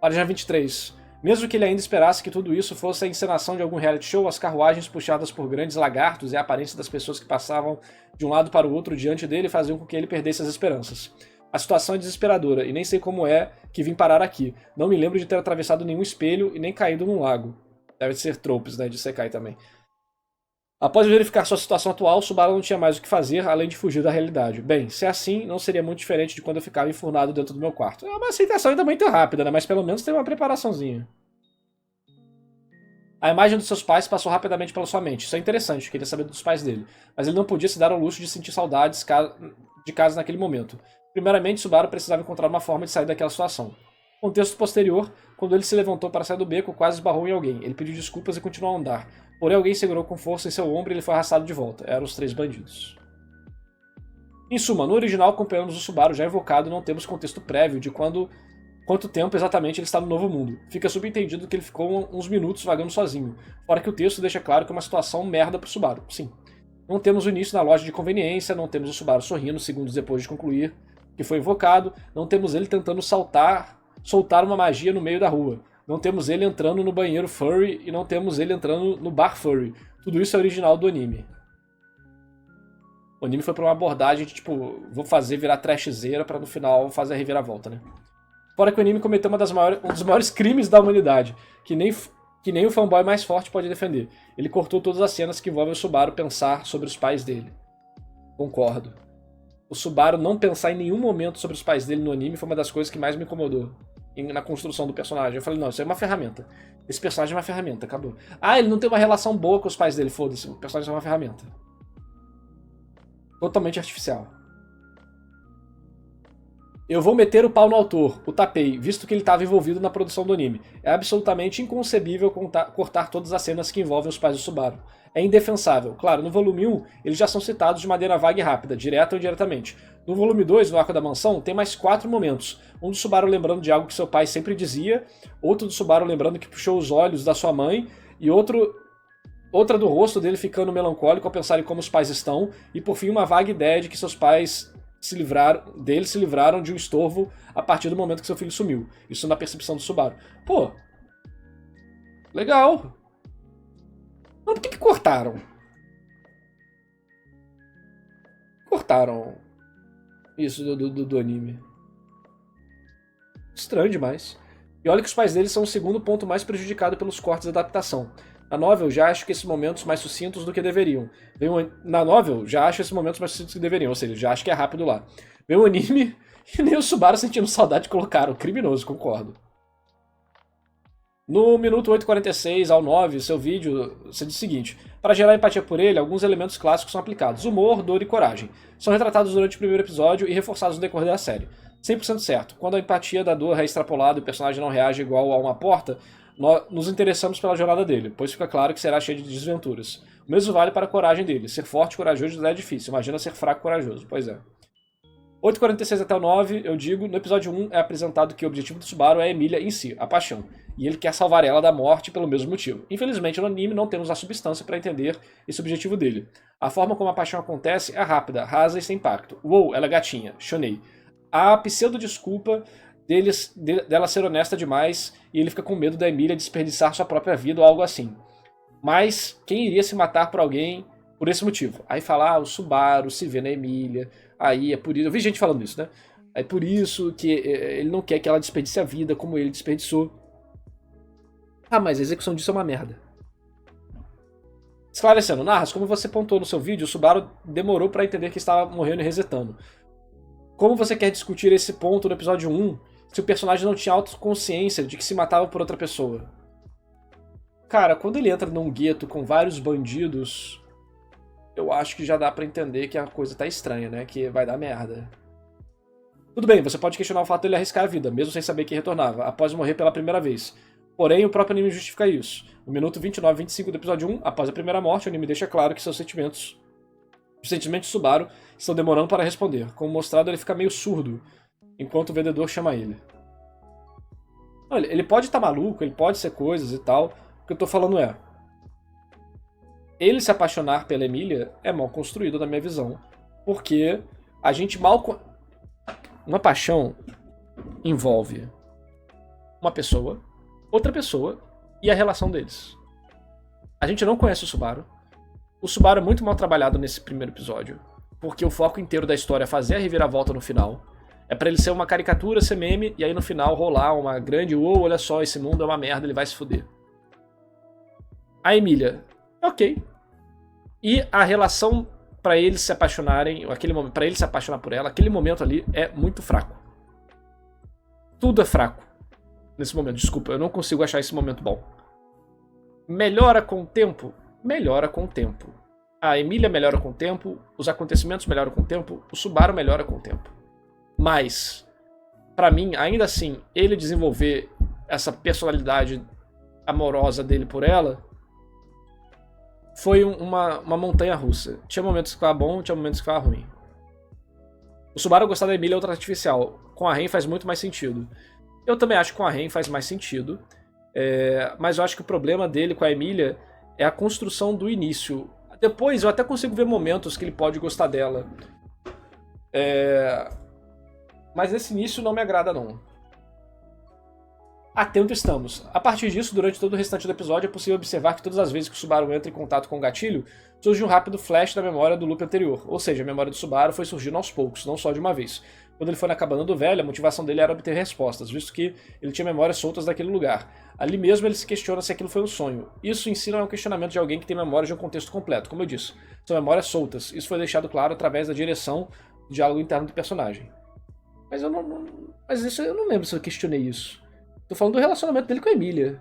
Página 23. Mesmo que ele ainda esperasse que tudo isso fosse a encenação de algum reality show, as carruagens puxadas por grandes lagartos e a aparência das pessoas que passavam de um lado para o outro diante dele faziam com que ele perdesse as esperanças. A situação é desesperadora, e nem sei como é que vim parar aqui. Não me lembro de ter atravessado nenhum espelho e nem caído num lago. Deve ser tropes, né, de Sekai também. Após verificar sua situação atual, Subaru não tinha mais o que fazer, além de fugir da realidade. Bem, se é assim, não seria muito diferente de quando eu ficava enfurnado dentro do meu quarto. É uma aceitação ainda muito rápida, né? Mas pelo menos tem uma preparaçãozinha. A imagem dos seus pais passou rapidamente pela sua mente. Isso é interessante, queria saber dos pais dele. Mas ele não podia se dar ao luxo de sentir saudades de casa naquele momento. Primeiramente, Subaru precisava encontrar uma forma de sair daquela situação. Contexto posterior, quando ele se levantou para sair do beco, quase esbarrou em alguém. Ele pediu desculpas e continuou a andar. Porém, alguém segurou com força em seu ombro e ele foi arrastado de volta. Eram os 3 bandidos. Em suma, no original acompanhamos o Subaru já invocado e não temos contexto prévio de quanto tempo exatamente ele está no novo mundo. Fica subentendido que ele ficou uns minutos vagando sozinho, fora que o texto deixa claro que é uma situação merda pro Subaru. Sim. Não temos o início na loja de conveniência, não temos o Subaru sorrindo segundos depois de concluir que foi invocado, não temos ele tentando soltar uma magia no meio da rua. Não temos ele entrando no banheiro furry e não temos ele entrando no bar furry. Tudo isso é original do anime. O anime foi pra uma abordagem de tipo, vou fazer virar trashzeira pra no final fazer a reviravolta, né? Fora que o anime cometeu um dos maiores crimes da humanidade, que nem o fanboy mais forte pode defender. Ele cortou todas as cenas que envolvem o Subaru pensar sobre os pais dele. Concordo. O Subaru não pensar em nenhum momento sobre os pais dele no anime foi uma das coisas que mais me incomodou na construção do personagem. Eu falei, não, isso é uma ferramenta. Esse personagem é uma ferramenta, acabou. Ah, ele não tem uma relação boa com os pais dele, foda-se, o personagem é uma ferramenta. Totalmente artificial. Eu vou meter o pau no autor, o tapei, visto que ele estava envolvido na produção do anime. É absolutamente inconcebível cortar todas as cenas que envolvem os pais do Subaru. É indefensável. Claro, no volume 1, eles já são citados de maneira vaga e rápida, direta ou indiretamente. No volume 2, no Arco da Mansão, tem mais 4 momentos. Um do Subaru lembrando de algo que seu pai sempre dizia, outro do Subaru lembrando que puxou os olhos da sua mãe, e outra do rosto dele ficando melancólico ao pensar em como os pais estão, e por fim uma vaga ideia de que seus pais se livraram de um estorvo a partir do momento que seu filho sumiu. Isso na percepção do Subaru. Pô, legal. Mas por que cortaram? Cortaram isso do anime. Estranho demais. E olha que os pais dele são o segundo ponto mais prejudicado pelos cortes da adaptação. Na novel, já acho que esses momentos mais sucintos do que deveriam. Na novel, já acho esses momentos mais sucintos do que deveriam, ou seja, já acho que é rápido lá. Vem o anime e nem o Subaru sentindo saudade colocaram. Criminoso, concordo. No minuto 8:46 ao 9, seu vídeo, você diz o seguinte: para gerar empatia por ele, alguns elementos clássicos são aplicados. Humor, dor e coragem. São retratados durante o primeiro episódio e reforçados no decorrer da série. 100% certo. Quando a empatia da dor é extrapolada e o personagem não reage igual a uma porta, nós nos interessamos pela jornada dele, pois fica claro que será cheio de desventuras. O mesmo vale para a coragem dele. Ser forte e corajoso é difícil, imagina ser fraco e corajoso. Pois é. 8h46 até o 9, eu digo, no episódio 1 é apresentado que o objetivo do Subaru é a Emilia em si, a paixão, e ele quer salvar ela da morte pelo mesmo motivo. Infelizmente, no anime não temos a substância para entender esse objetivo dele. A forma como a paixão acontece é rápida, rasa e sem impacto. Uou, ela é gatinha, chonei. A pseudo-desculpa dela ser honesta demais e ele fica com medo da Emilia desperdiçar sua própria vida ou algo assim. Mas quem iria se matar por alguém por esse motivo? Aí fala, o Subaru se vê na Emilia, aí é por isso... Eu vi gente falando isso, né? É por isso que ele não quer que ela desperdice a vida como ele desperdiçou. Ah, mas a execução disso é uma merda. Esclarecendo, Narras, como você pontuou no seu vídeo, o Subaru demorou para entender que estava morrendo e resetando. Como você quer discutir esse ponto no episódio 1 se o personagem não tinha autoconsciência de que se matava por outra pessoa? Cara, quando ele entra num gueto com vários bandidos, eu acho que já dá pra entender que a coisa tá estranha, né? Que vai dar merda. Tudo bem, você pode questionar o fato dele arriscar a vida, mesmo sem saber que retornava, após morrer pela primeira vez. Porém, o próprio anime justifica isso. No minuto 29 e 25 do episódio 1, após a primeira morte, o anime deixa claro que os sentimentos de Subaru estão demorando para responder. Como mostrado, ele fica meio surdo, enquanto o vendedor chama ele. Olha, ele pode estar maluco, ele pode ser coisas e tal. O que eu tô falando é... ele se apaixonar pela Emilia é mal construído na minha visão. Porque a gente mal... Uma paixão envolve uma pessoa, outra pessoa e a relação deles. A gente não conhece o Subaru. O Subaru é muito mal trabalhado nesse primeiro episódio, porque o foco inteiro da história é fazer a reviravolta no final. É pra ele ser uma caricatura, ser meme, e aí no final rolar uma grande uou, olha só, esse mundo é uma merda, ele vai se fuder. A Emilia, ok. E a relação pra eles se apaixonarem, pra ele se apaixonar por ela, aquele momento ali é muito fraco. Tudo é fraco nesse momento, desculpa, eu não consigo achar esse momento bom. Melhora com o tempo? Melhora com o tempo. A Emilia melhora com o tempo, os acontecimentos melhoram com o tempo, o Subaru melhora com o tempo. Mas, pra mim, ainda assim, ele desenvolver essa personalidade amorosa dele por ela foi uma montanha russa. Tinha momentos que ficava bom, tinha momentos que ficava ruim. O Subaru gostar da Emilia é outra artificial. Com a Ren faz muito mais sentido. Eu também acho que com a Ren faz mais sentido. Mas eu acho que o problema dele com a Emilia é a construção do início. Depois eu até consigo ver momentos que ele pode gostar dela. Mas esse início não me agrada não. Atento estamos. A partir disso, durante todo o restante do episódio, é possível observar que todas as vezes que o Subaru entra em contato com o gatilho, surge um rápido flash da memória do loop anterior. Ou seja, a memória do Subaru foi surgindo aos poucos, não só de uma vez. Quando ele foi na cabana do velho, a motivação dele era obter respostas, visto que ele tinha memórias soltas daquele lugar. Ali mesmo ele se questiona se aquilo foi um sonho. Isso em si não é um questionamento de alguém que tem memória de um contexto completo, como eu disse. São memórias soltas. Isso foi deixado claro através da direção do diálogo interno do personagem. Mas isso eu não lembro se eu questionei isso. Tô falando do relacionamento dele com a Emilia.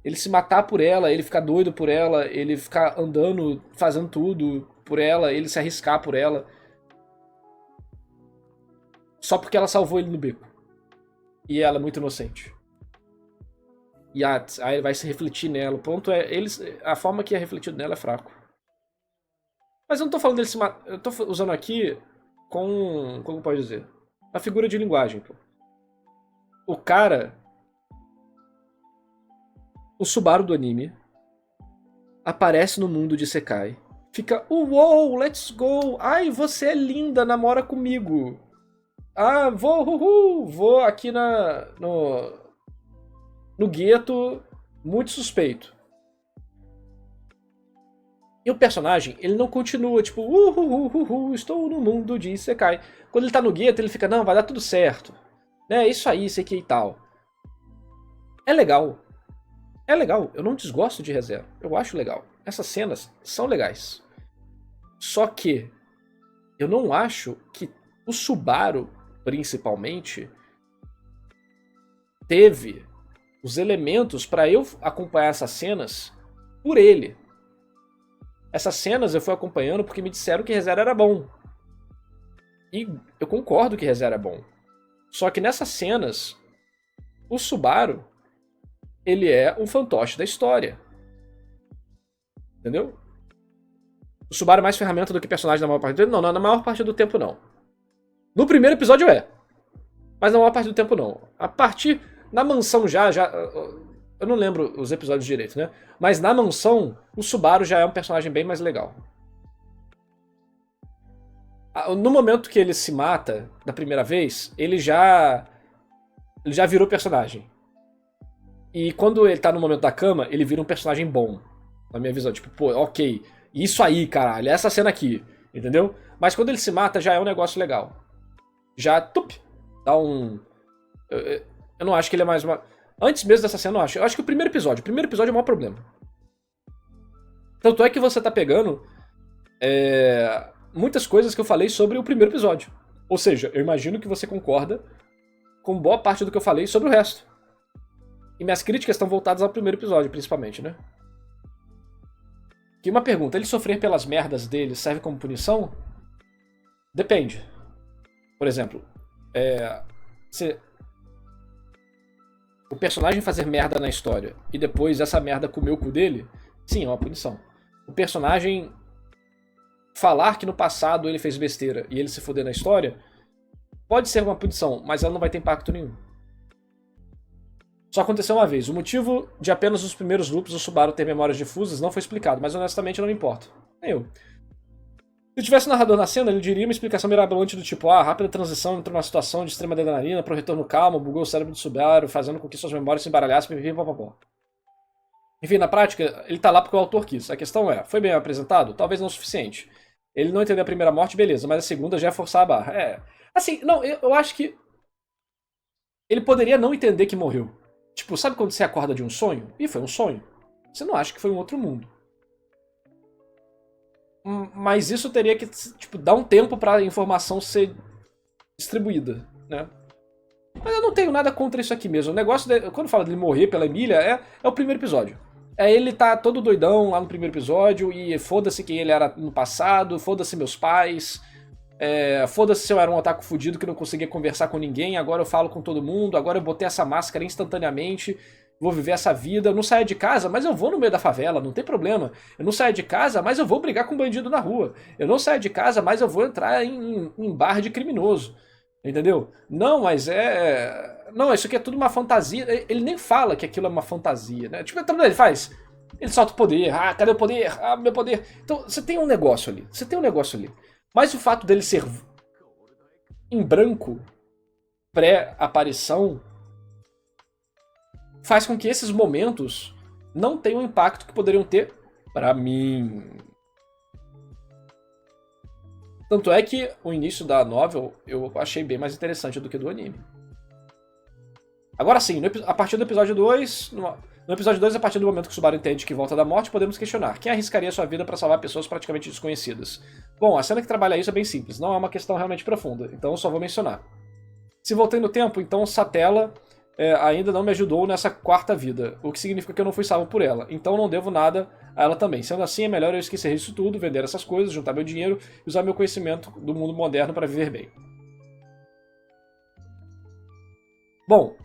Ele se matar por ela, ele ficar doido por ela, ele ficar andando, fazendo tudo por ela, ele se arriscar por ela. Só porque ela salvou ele no beco. E ela é muito inocente. E aí ele vai se refletir nela. O ponto é, a forma que é refletido nela é fraco. Mas eu não tô falando dele se matar. Eu tô usando aqui como pode dizer? A figura de linguagem, pô. O cara... O Subaru do anime aparece no mundo de Isekai. Fica, uou, let's go. Ai, você é linda, namora comigo. Ah, vou aqui no gueto, muito suspeito. E o personagem, ele não continua, tipo, estou no mundo de Isekai. Quando ele tá no gueto, ele fica, não, vai dar tudo certo. É isso aí, isso aqui e tal. É legal. É legal, eu não desgosto de ReZero. Eu acho legal. Essas cenas são legais. Só que eu não acho que o Subaru, principalmente, teve os elementos para eu acompanhar essas cenas por ele. Essas cenas eu fui acompanhando porque me disseram que ReZero era bom. E eu concordo que ReZero é bom. Só que nessas cenas, o Subaru, ele é um fantoche da história. Entendeu? O Subaru é mais ferramenta do que personagem na maior parte do tempo? Não, na maior parte do tempo não. No primeiro episódio é. Mas na maior parte do tempo não. A partir... Na mansão já... Eu não lembro os episódios direito, né? Mas na mansão, o Subaru já é um personagem bem mais legal. No momento que ele se mata, da primeira vez, ele já virou personagem. E quando ele tá no momento da cama, ele vira um personagem bom. Na minha visão, tipo, pô, ok. Isso aí, caralho, essa cena aqui. Entendeu? Mas quando ele se mata, já é um negócio legal. Já, dá um... Eu não acho que ele é mais uma... Antes mesmo dessa cena, eu acho. Eu acho que o primeiro episódio é o maior problema. Tanto é que você tá pegando muitas coisas que eu falei sobre o primeiro episódio. Ou seja, eu imagino que você concorda com boa parte do que eu falei sobre o resto. E minhas críticas estão voltadas ao primeiro episódio, principalmente, né? E uma pergunta, ele sofrer pelas merdas dele serve como punição? Depende. Por exemplo, o personagem fazer merda na história e depois essa merda comer o cu dele, sim, é uma punição. O personagem falar que no passado ele fez besteira e ele se foder na história, pode ser uma punição, mas ela não vai ter impacto nenhum. Só aconteceu uma vez. O motivo de apenas os primeiros loops do Subaru ter memórias difusas não foi explicado, mas honestamente não me importa. Nem eu. Se tivesse um narrador na cena, ele diria uma explicação mirabolante do tipo, rápida transição entre uma situação de extrema adrenalina para um retorno calmo, bugou o cérebro do Subaru, fazendo com que suas memórias se embaralhassem, Enfim, na prática, ele tá lá porque o autor quis. A questão é, foi bem apresentado? Talvez não o suficiente. Ele não entendeu a primeira morte, beleza, mas a segunda já é forçar a barra. Assim, não, eu acho que ele poderia não entender que morreu. Tipo, sabe quando você acorda de um sonho? E foi um sonho. Você não acha que foi um outro mundo. Mas isso teria que, tipo, dar um tempo pra informação ser distribuída, né? Mas eu não tenho nada contra isso aqui mesmo. O negócio, quando fala dele morrer pela Emília, é o primeiro episódio. Ele tá todo doidão lá no primeiro episódio e foda-se quem ele era no passado, foda-se meus pais, foda-se se eu era um otaku fudido que não conseguia conversar com ninguém, agora eu falo com todo mundo, agora eu botei essa máscara instantaneamente, vou viver essa vida, eu não saio de casa, mas eu vou no meio da favela, não tem problema. Eu não saio de casa, mas eu vou brigar com um bandido na rua. Eu não saio de casa, mas eu vou entrar em bar de criminoso. Entendeu? Não, mas Não, isso aqui é tudo uma fantasia. Ele nem fala que aquilo é uma fantasia, né? Tipo, ele faz. Ele solta o poder. Cadê o poder? Meu poder. Então, você tem um negócio ali. Mas o fato dele ser em branco, pré-aparição, faz com que esses momentos não tenham o impacto que poderiam ter pra mim. Tanto é que o início da novel eu achei bem mais interessante do que do anime. Agora sim, a partir do episódio 2... No episódio 2, a partir do momento que o Subaru entende que volta da morte, podemos questionar. Quem arriscaria sua vida para salvar pessoas praticamente desconhecidas? Bom, a cena que trabalha isso é bem simples, não é uma questão realmente profunda, então eu só vou mencionar. Se voltei no tempo, então Satella ainda não me ajudou nessa quarta vida, o que significa que eu não fui salvo por ela, então não devo nada a ela também. Sendo assim, é melhor eu esquecer isso tudo, vender essas coisas, juntar meu dinheiro e usar meu conhecimento do mundo moderno para viver bem. Bom,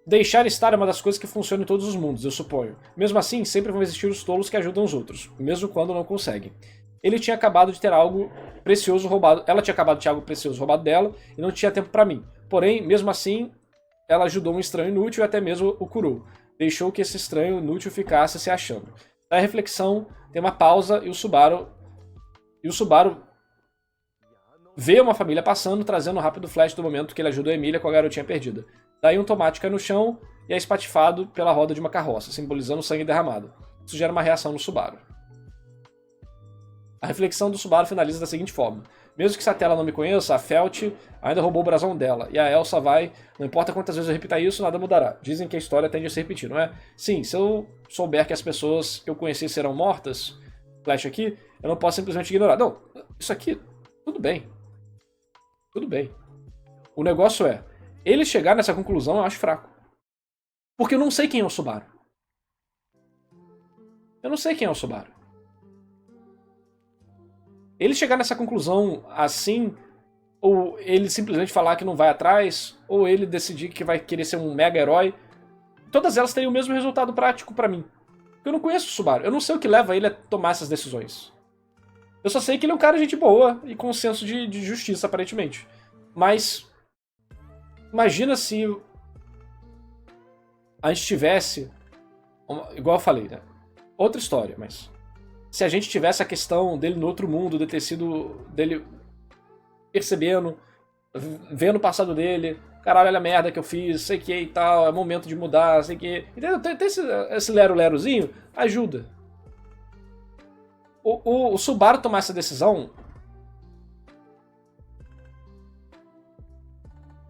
deixar estar é uma das coisas que funciona em todos os mundos, eu suponho. Mesmo assim, sempre vão existir os tolos que ajudam os outros, mesmo quando não conseguem. Ele tinha acabado de ter algo precioso roubado, ela tinha acabado de ter algo precioso roubado dela e não tinha tempo para mim. Porém, mesmo assim, ela ajudou um estranho inútil e até mesmo o curou. Deixou que esse estranho inútil ficasse se achando. Na reflexão, tem uma pausa e o Subaru vê uma família passando, trazendo um rápido flash do momento que ele ajudou a Emília com a garotinha perdida. Daí um tomate cai no chão e é espatifado pela roda de uma carroça, simbolizando o sangue derramado. Isso gera uma reação no Subaru. A reflexão do Subaru finaliza da seguinte forma. Mesmo que Satella não me conheça, a Felt ainda roubou o brasão dela. E a Elsa vai... Não importa quantas vezes eu repita isso, nada mudará. Dizem que a história tende a se repetir, não é? Sim, se eu souber que as pessoas que eu conheci serão mortas, flash aqui, eu não posso simplesmente ignorar. Não, isso aqui, tudo bem. Tudo bem. O negócio é, ele chegar nessa conclusão eu acho fraco. Porque eu não sei quem é o Subaru. Eu não sei quem é o Subaru. Ele chegar nessa conclusão assim, ou ele simplesmente falar que não vai atrás, ou ele decidir que vai querer ser um mega herói. Todas elas teriam o mesmo resultado prático pra mim. Eu não conheço o Subaru, eu não sei o que leva ele a tomar essas decisões. Eu só sei que ele é um cara de gente boa e com um senso de justiça, aparentemente. Mas imagina se a gente tivesse, igual eu falei, né? Outra história, mas se a gente tivesse a questão dele no outro mundo, de ter sido dele percebendo, vendo o passado dele, caralho, olha a merda que eu fiz, sei que e tal, é momento de mudar, sei que. Entendeu? Tem esse lero-lerozinho, ajuda. O Subaru tomar essa decisão.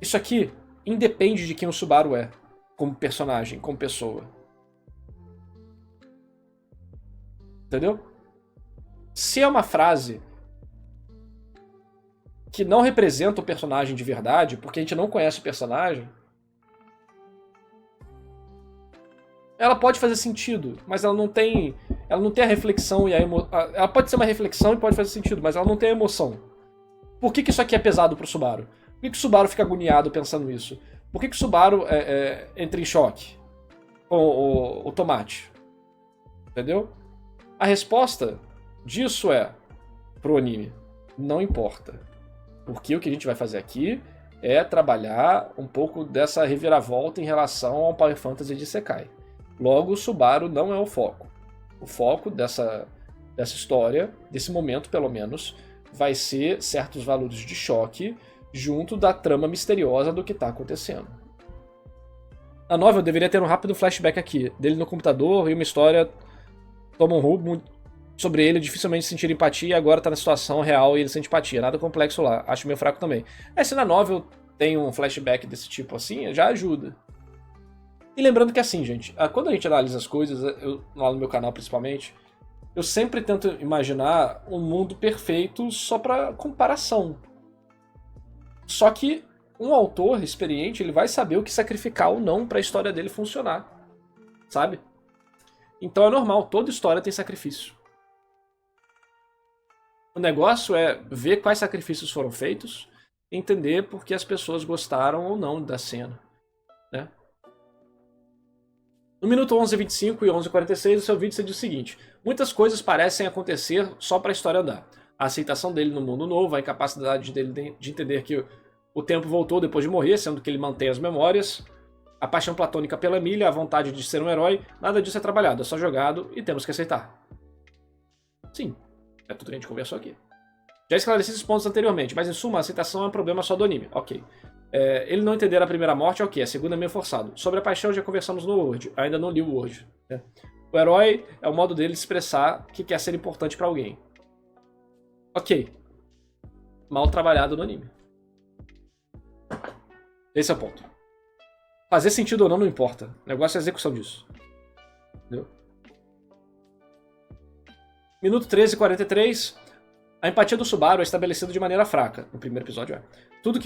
Isso aqui independe de quem o Subaru é, como personagem, como pessoa. Entendeu? Se é uma frase que não representa o personagem de verdade, porque a gente não conhece o personagem, ela pode fazer sentido, mas ela não tem a reflexão e ela pode ser uma reflexão e pode fazer sentido, mas ela não tem a emoção. Por que isso aqui é pesado pro Subaru? Por que o Subaru fica agoniado pensando isso? Por que o Subaru entra em choque com o tomate? Entendeu? A resposta disso pro anime, não importa. Porque o que a gente vai fazer aqui é trabalhar um pouco dessa reviravolta em relação ao Power Fantasy de Isekai. Logo, o Subaru não é o foco. O foco dessa história, desse momento pelo menos, vai ser certos valores de choque junto da trama misteriosa do que está acontecendo. A novel deveria ter um rápido flashback aqui, dele no computador e uma história toma um rumo sobre ele, dificilmente sentir empatia, e agora tá na situação real e ele sente empatia. Nada complexo lá, acho meio fraco também. Se na novel tem um flashback desse tipo assim, já ajuda. E lembrando que assim, gente, quando a gente analisa as coisas, lá no meu canal principalmente, eu sempre tento imaginar um mundo perfeito só pra comparação. Só que um autor experiente, ele vai saber o que sacrificar ou não pra história dele funcionar, sabe? Então é normal, toda história tem sacrifício. O negócio é ver quais sacrifícios foram feitos, entender por que as pessoas gostaram ou não da cena, né? No minuto 11:25 e 11:46, o seu vídeo você diz o seguinte: muitas coisas parecem acontecer só para a história andar. A aceitação dele no mundo novo, a incapacidade dele de entender que o tempo voltou depois de morrer, sendo que ele mantém as memórias, a paixão platônica pela Emília, a vontade de ser um herói, nada disso é trabalhado, é só jogado e temos que aceitar. Sim, é tudo que a gente conversou aqui. Já esclareci esses pontos anteriormente, mas em suma, a aceitação é um problema só do anime. Ok. Ele não entender a primeira morte, ok. A segunda é meio forçado. Sobre a paixão já conversamos no Word. Ainda não li o Word. Né? O herói é o modo dele expressar que quer ser importante pra alguém. Ok. Mal trabalhado no anime. Esse é o ponto. Fazer sentido ou não importa. O negócio é a execução disso. Entendeu? Minuto 13:43. A empatia do Subaru é estabelecida de maneira fraca. No primeiro episódio Tudo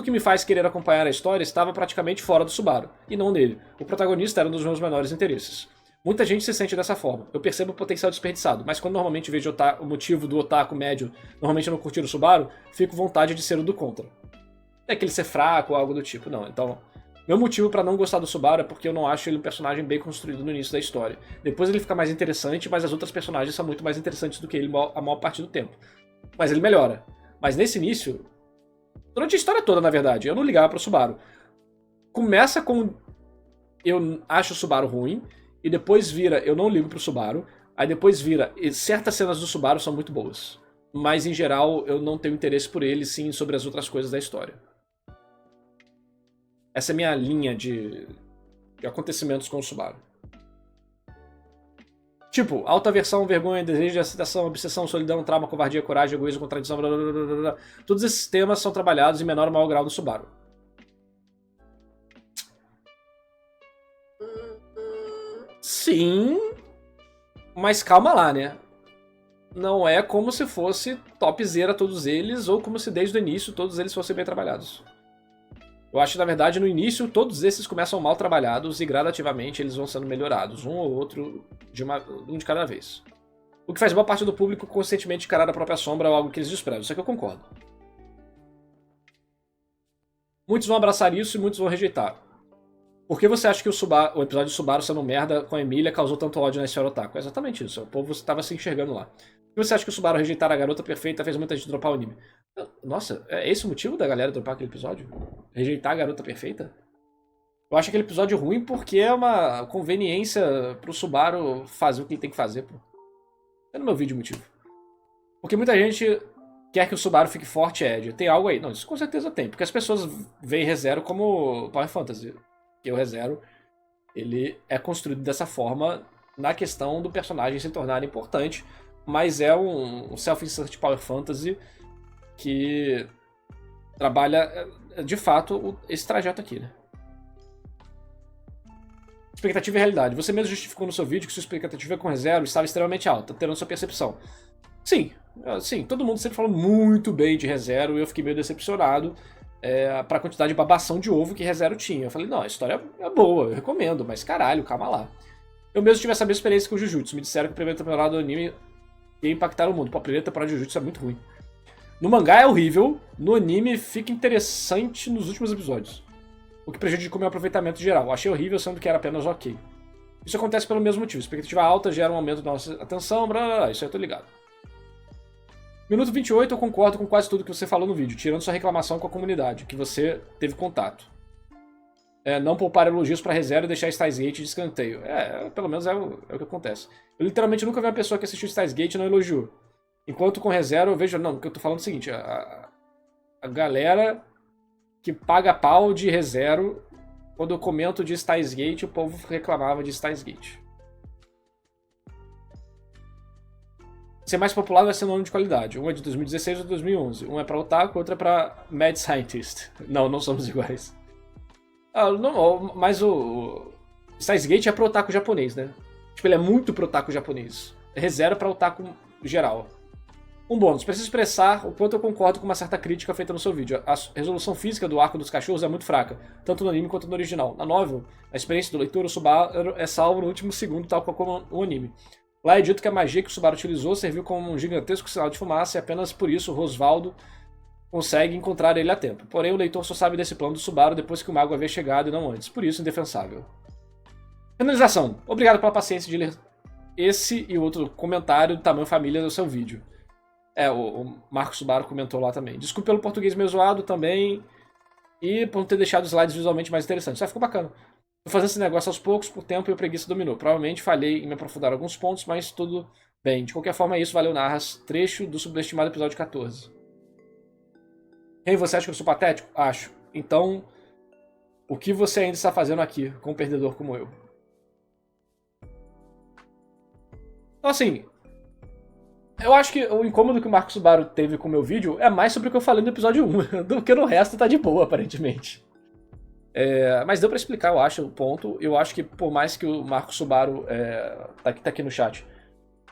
que me faz querer acompanhar a história estava praticamente fora do Subaru, e não nele. O protagonista era um dos meus menores interesses. Muita gente se sente dessa forma. Eu percebo o potencial desperdiçado, mas quando normalmente vejo o motivo do otaku médio normalmente não curtir o Subaru, fico com vontade de ser o do contra. É que ele ser fraco ou algo do tipo, não. Então, meu motivo pra não gostar do Subaru é porque eu não acho ele um personagem bem construído no início da história. Depois ele fica mais interessante, mas as outras personagens são muito mais interessantes do que ele a maior parte do tempo. Mas ele melhora. Mas nesse início, durante a história toda, na verdade, eu não ligava pro Subaru. Começa com eu acho o Subaru ruim, e depois vira eu não ligo pro Subaru, aí depois vira certas cenas do Subaru são muito boas. Mas em geral eu não tenho interesse por ele, sim, sobre as outras coisas da história. Essa é a minha linha de acontecimentos com o Subaru. Tipo, alta aversão, vergonha, desejo de aceitação, obsessão, solidão, trauma, covardia, coragem, egoísmo, contradição, blá, blá, blá, blá, blá. Todos esses temas são trabalhados em menor ou maior grau no Subaru. Sim, mas calma lá, né? Não é como se fosse topzera todos eles, ou como se desde o início todos eles fossem bem trabalhados. Eu acho que, na verdade, no início, todos esses começam mal trabalhados e gradativamente eles vão sendo melhorados, um ou outro, um de cada vez. O que faz boa parte do público conscientemente encarar a própria sombra ou algo que eles desprezam, isso é que eu concordo. Muitos vão abraçar isso e muitos vão rejeitar. Por que você acha que o episódio de Subaru sendo merda com a Emília causou tanto ódio na esfera otaku? É exatamente isso, o povo estava se enxergando lá. Por que você acha que o Subaru rejeitar a garota perfeita fez muita gente dropar o anime? Nossa, é esse o motivo da galera dropar aquele episódio? Rejeitar a garota perfeita? Eu acho aquele episódio ruim porque é uma conveniência pro Subaru fazer o que ele tem que fazer, pô. É no meu vídeo o motivo. Porque muita gente quer que o Subaru fique forte e Edge. Tem algo aí? Não, isso com certeza tem. Porque as pessoas veem ReZero como Power Fantasy. Porque o ReZero, ele é construído dessa forma na questão do personagem se tornar importante. Mas é um self-insert Power Fantasy que trabalha, de fato, esse trajeto aqui, né? Expectativa e realidade. Você mesmo justificou no seu vídeo que sua expectativa com ReZero estava extremamente alta, tendo sua percepção. Sim, todo mundo sempre falou muito bem de ReZero e eu fiquei meio decepcionado pra quantidade de babação de ovo que ReZero tinha. Eu falei, não, a história é boa, eu recomendo, mas caralho, calma lá. Eu mesmo tive essa mesma experiência com o Jujutsu. Me disseram que a primeira temporada do anime ia impactar o mundo. Pô, a primeira temporada de Jujutsu é muito ruim. No mangá é horrível, no anime fica interessante nos últimos episódios. O que prejudica o meu aproveitamento geral. Achei horrível, sendo que era apenas ok. Isso acontece pelo mesmo motivo. Expectativa alta gera um aumento da nossa atenção, blá blá blá, isso aí eu tô ligado. Minuto 28, eu concordo com quase tudo que você falou no vídeo, tirando sua reclamação com a comunidade, que você teve contato. Não poupar elogios pra ReZero e deixar Steins Gate de escanteio. Pelo menos é o que acontece. Eu literalmente nunca vi uma pessoa que assistiu Steins Gate e não elogiou. Enquanto com ReZero eu vejo... Não, porque eu tô falando o seguinte, a galera que paga pau de ReZero, quando eu comento de Steins Gate, o povo reclamava de Steins Gate. Ser mais popular vai ser sinônimo de qualidade. Um é de 2016 ou 2011. Um é pra Otaku, outro é pra Mad Scientist. Não somos iguais. Não, mas o Steins Gate é pro Otaku japonês, né? Tipo, ele é muito pro Otaku japonês. ReZero é pra Otaku geral. Um bônus. Preciso expressar o quanto eu concordo com uma certa crítica feita no seu vídeo. A resolução física do arco dos cachorros é muito fraca, tanto no anime quanto no original. Na novel, a experiência do leitor, o Subaru é salvo no último segundo, tal como o anime. Lá é dito que a magia que o Subaru utilizou serviu como um gigantesco sinal de fumaça e apenas por isso o Rosvaldo consegue encontrar ele a tempo. Porém, o leitor só sabe desse plano do Subaru depois que o mago havia chegado e não antes. Por isso, indefensável. Finalização. Obrigado pela paciência de ler esse e outro comentário do tamanho família do seu vídeo. O Marcos Subaru comentou lá também. Desculpe pelo português meio zoado também e por não ter deixado os slides visualmente mais interessantes. Ficou bacana. Tô fazendo esse negócio aos poucos, por tempo e a preguiça dominou. Provavelmente falhei em me aprofundar em alguns pontos, mas tudo bem. De qualquer forma é isso, valeu Narras. Trecho do subestimado episódio 14. Ei, você acha que eu sou patético? Acho. Então, o que você ainda está fazendo aqui com um perdedor como eu? Então assim, eu acho que o incômodo que o Marcos Subaru teve com o meu vídeo é mais sobre o que eu falei no episódio 1, do que no resto tá de boa, aparentemente. Mas deu pra explicar, eu acho, o ponto. Eu acho que por mais que o Marcos Subaru tá aqui no chat,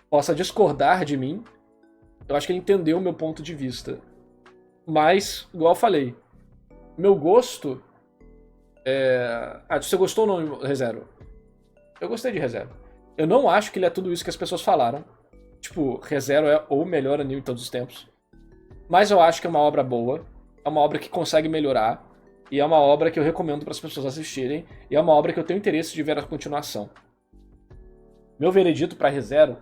possa discordar de mim, eu acho que ele entendeu o meu ponto de vista. Mas, igual eu falei, meu gosto... você gostou ou não de ReZero? Eu gostei de ReZero. Eu não acho que ele é tudo isso que as pessoas falaram. Tipo, ReZero é o melhor anime de todos os tempos. Mas eu acho que é uma obra boa. É uma obra que consegue melhorar. E é uma obra que eu recomendo para as pessoas assistirem. E é uma obra que eu tenho interesse de ver a continuação. Meu veredito para ReZero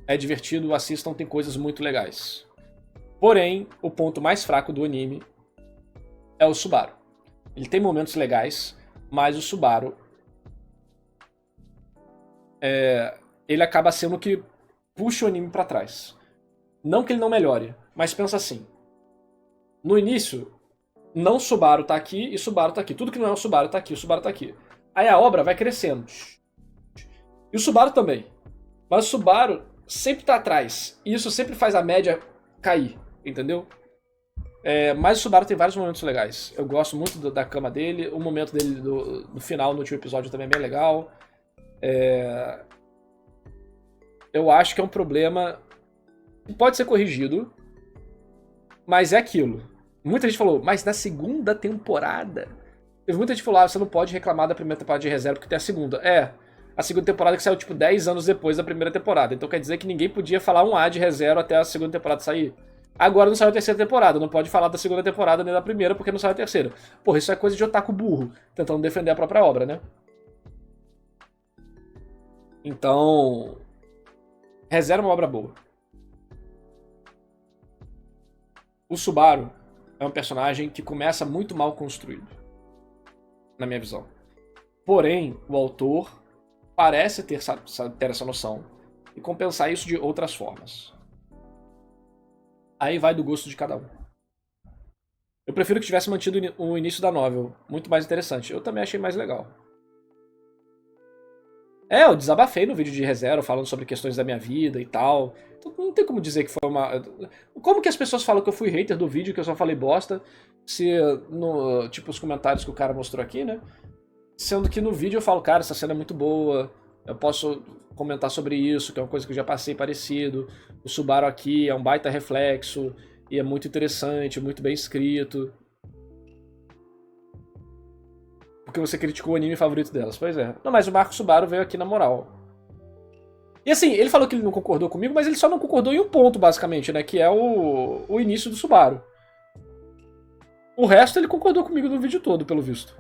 é divertido, assistam, tem coisas muito legais. Porém, o ponto mais fraco do anime é o Subaru. Ele tem momentos legais, mas o Subaru ele acaba sendo o que puxa o anime pra trás. Não que ele não melhore, mas pensa assim. No início, não Subaru tá aqui e Subaru tá aqui. Tudo que não é o Subaru tá aqui, o Subaru tá aqui. Aí a obra vai crescendo. E o Subaru também. Mas o Subaru sempre tá atrás. E isso sempre faz a média cair, entendeu? Mas o Subaru tem vários momentos legais. Eu gosto muito da cama dele. O momento dele do final, no último episódio, também é bem legal. Eu acho que é um problema que pode ser corrigido, mas é aquilo. Muita gente falou, mas na segunda temporada... Teve muita gente que falou, você não pode reclamar da primeira temporada de ReZero porque tem a segunda. A segunda temporada que saiu tipo 10 anos depois da primeira temporada. Então quer dizer que ninguém podia falar um A de ReZero até a segunda temporada sair. Agora não saiu a terceira temporada, não pode falar da segunda temporada nem da primeira porque não saiu a terceira. Porra, isso é coisa de otaku burro, tentando defender a própria obra, né? Então, ReZero é uma obra boa. O Subaru é um personagem que começa muito mal construído, na minha visão. Porém, o autor parece ter essa noção e compensar isso de outras formas. Aí vai do gosto de cada um. Eu prefiro que tivesse mantido o início da novel, muito mais interessante. Eu também achei mais legal. Eu desabafei no vídeo de ReZero falando sobre questões da minha vida e tal. Então não tem como dizer que foi uma... Como que as pessoas falam que eu fui hater do vídeo, que eu só falei bosta, se no... tipo os comentários que o cara mostrou aqui, né? Sendo que no vídeo eu falo, cara, essa cena é muito boa, eu posso comentar sobre isso, que é uma coisa que eu já passei parecido. O Subaru aqui é um baita reflexo, e é muito interessante, muito bem escrito. Porque você criticou o anime favorito delas. Pois é. Não, mas o Marco Subaru veio aqui na moral. E assim, ele falou que ele não concordou comigo, mas ele só não concordou em um ponto, basicamente, né? Que é o início do Subaru. O resto ele concordou comigo no vídeo todo, pelo visto.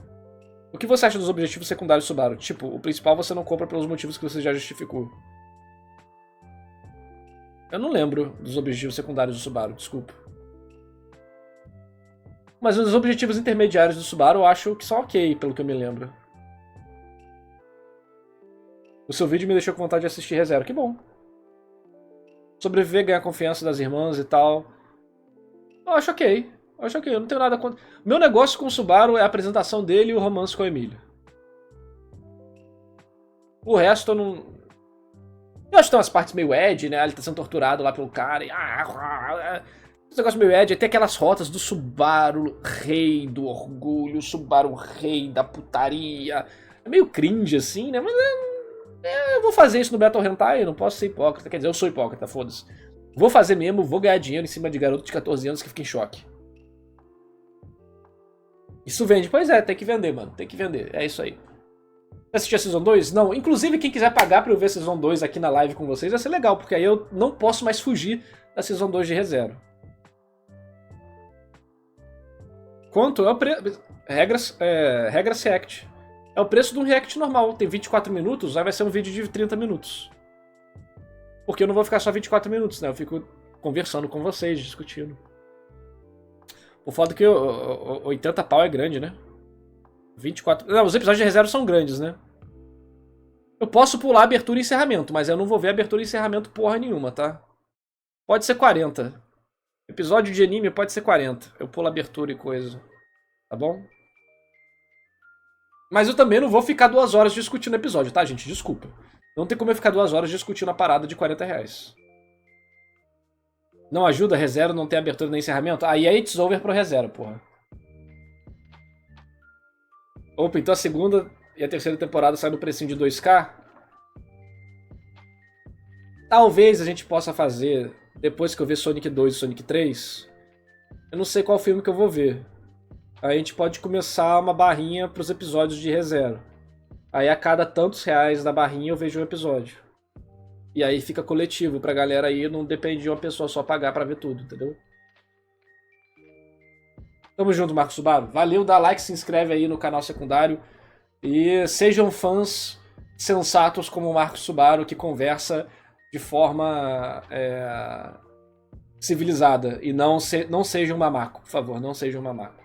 O que você acha dos objetivos secundários do Subaru? Tipo, o principal você não compra pelos motivos que você já justificou. Eu não lembro dos objetivos secundários do Subaru, desculpa. Mas os objetivos intermediários do Subaru eu acho que são ok, pelo que eu me lembro. O seu vídeo me deixou com vontade de assistir ReZero, que bom. Sobreviver, ganhar confiança das irmãs e tal. Eu acho ok. Eu não tenho nada contra. Meu negócio com o Subaru é a apresentação dele e o romance com a Emília. O resto eu não... Eu acho que tem umas partes meio Ed, né? Ele tá sendo torturado lá pelo cara e... Esse negócio meio Ed, tem aquelas rotas do Subaru rei do orgulho, Subaru rei da putaria. É meio cringe assim, né? Mas eu vou fazer isso no Battle Hentai, eu não posso ser hipócrita. Quer dizer, eu sou hipócrita, foda-se. Vou fazer mesmo, vou ganhar dinheiro em cima de garoto de 14 anos que fica em choque. Isso vende? Pois é, tem que vender, mano. Tem que vender, é isso aí. Você assistiu a Season 2? Não. Inclusive, quem quiser pagar pra eu ver a Season 2 aqui na live com vocês vai ser legal, porque aí eu não posso mais fugir da Season 2 de ReZero. Quanto? É o preço. Regras React. É o preço de um React normal. Tem 24 minutos, aí vai ser um vídeo de 30 minutos. Porque eu não vou ficar só 24 minutos, né? Eu fico conversando com vocês, discutindo. O foda é que 80 pau é grande, né? 24... Não, os episódios de ReZero são grandes, né? Eu posso pular abertura e encerramento, mas eu não vou ver abertura e encerramento porra nenhuma, tá? Pode ser 40. Episódio de anime pode ser 40. Eu pulo abertura e coisa. Tá bom? Mas eu também não vou ficar 2 horas discutindo o episódio, tá, gente? Desculpa. Não tem como eu ficar 2 horas discutindo a parada de 40 reais. Não ajuda? ReZero não tem abertura nem encerramento? Aí é It's Over pro ReZero, porra. Opa, então a segunda e a terceira temporada saem no precinho de 2K? Talvez a gente possa fazer, depois que eu ver Sonic 2 e Sonic 3, eu não sei qual filme que eu vou ver. Aí a gente pode começar uma barrinha pros episódios de ReZero. Aí a cada tantos reais da barrinha eu vejo um episódio. E aí fica coletivo pra galera aí, não depende de uma pessoa só pagar pra ver tudo, entendeu? Tamo junto, Marco Subaru. Valeu, dá like, se inscreve aí no canal secundário. E sejam fãs sensatos como o Marco Subaru, que conversa de forma civilizada. E não seja um mamaco, por favor, não seja um mamaco.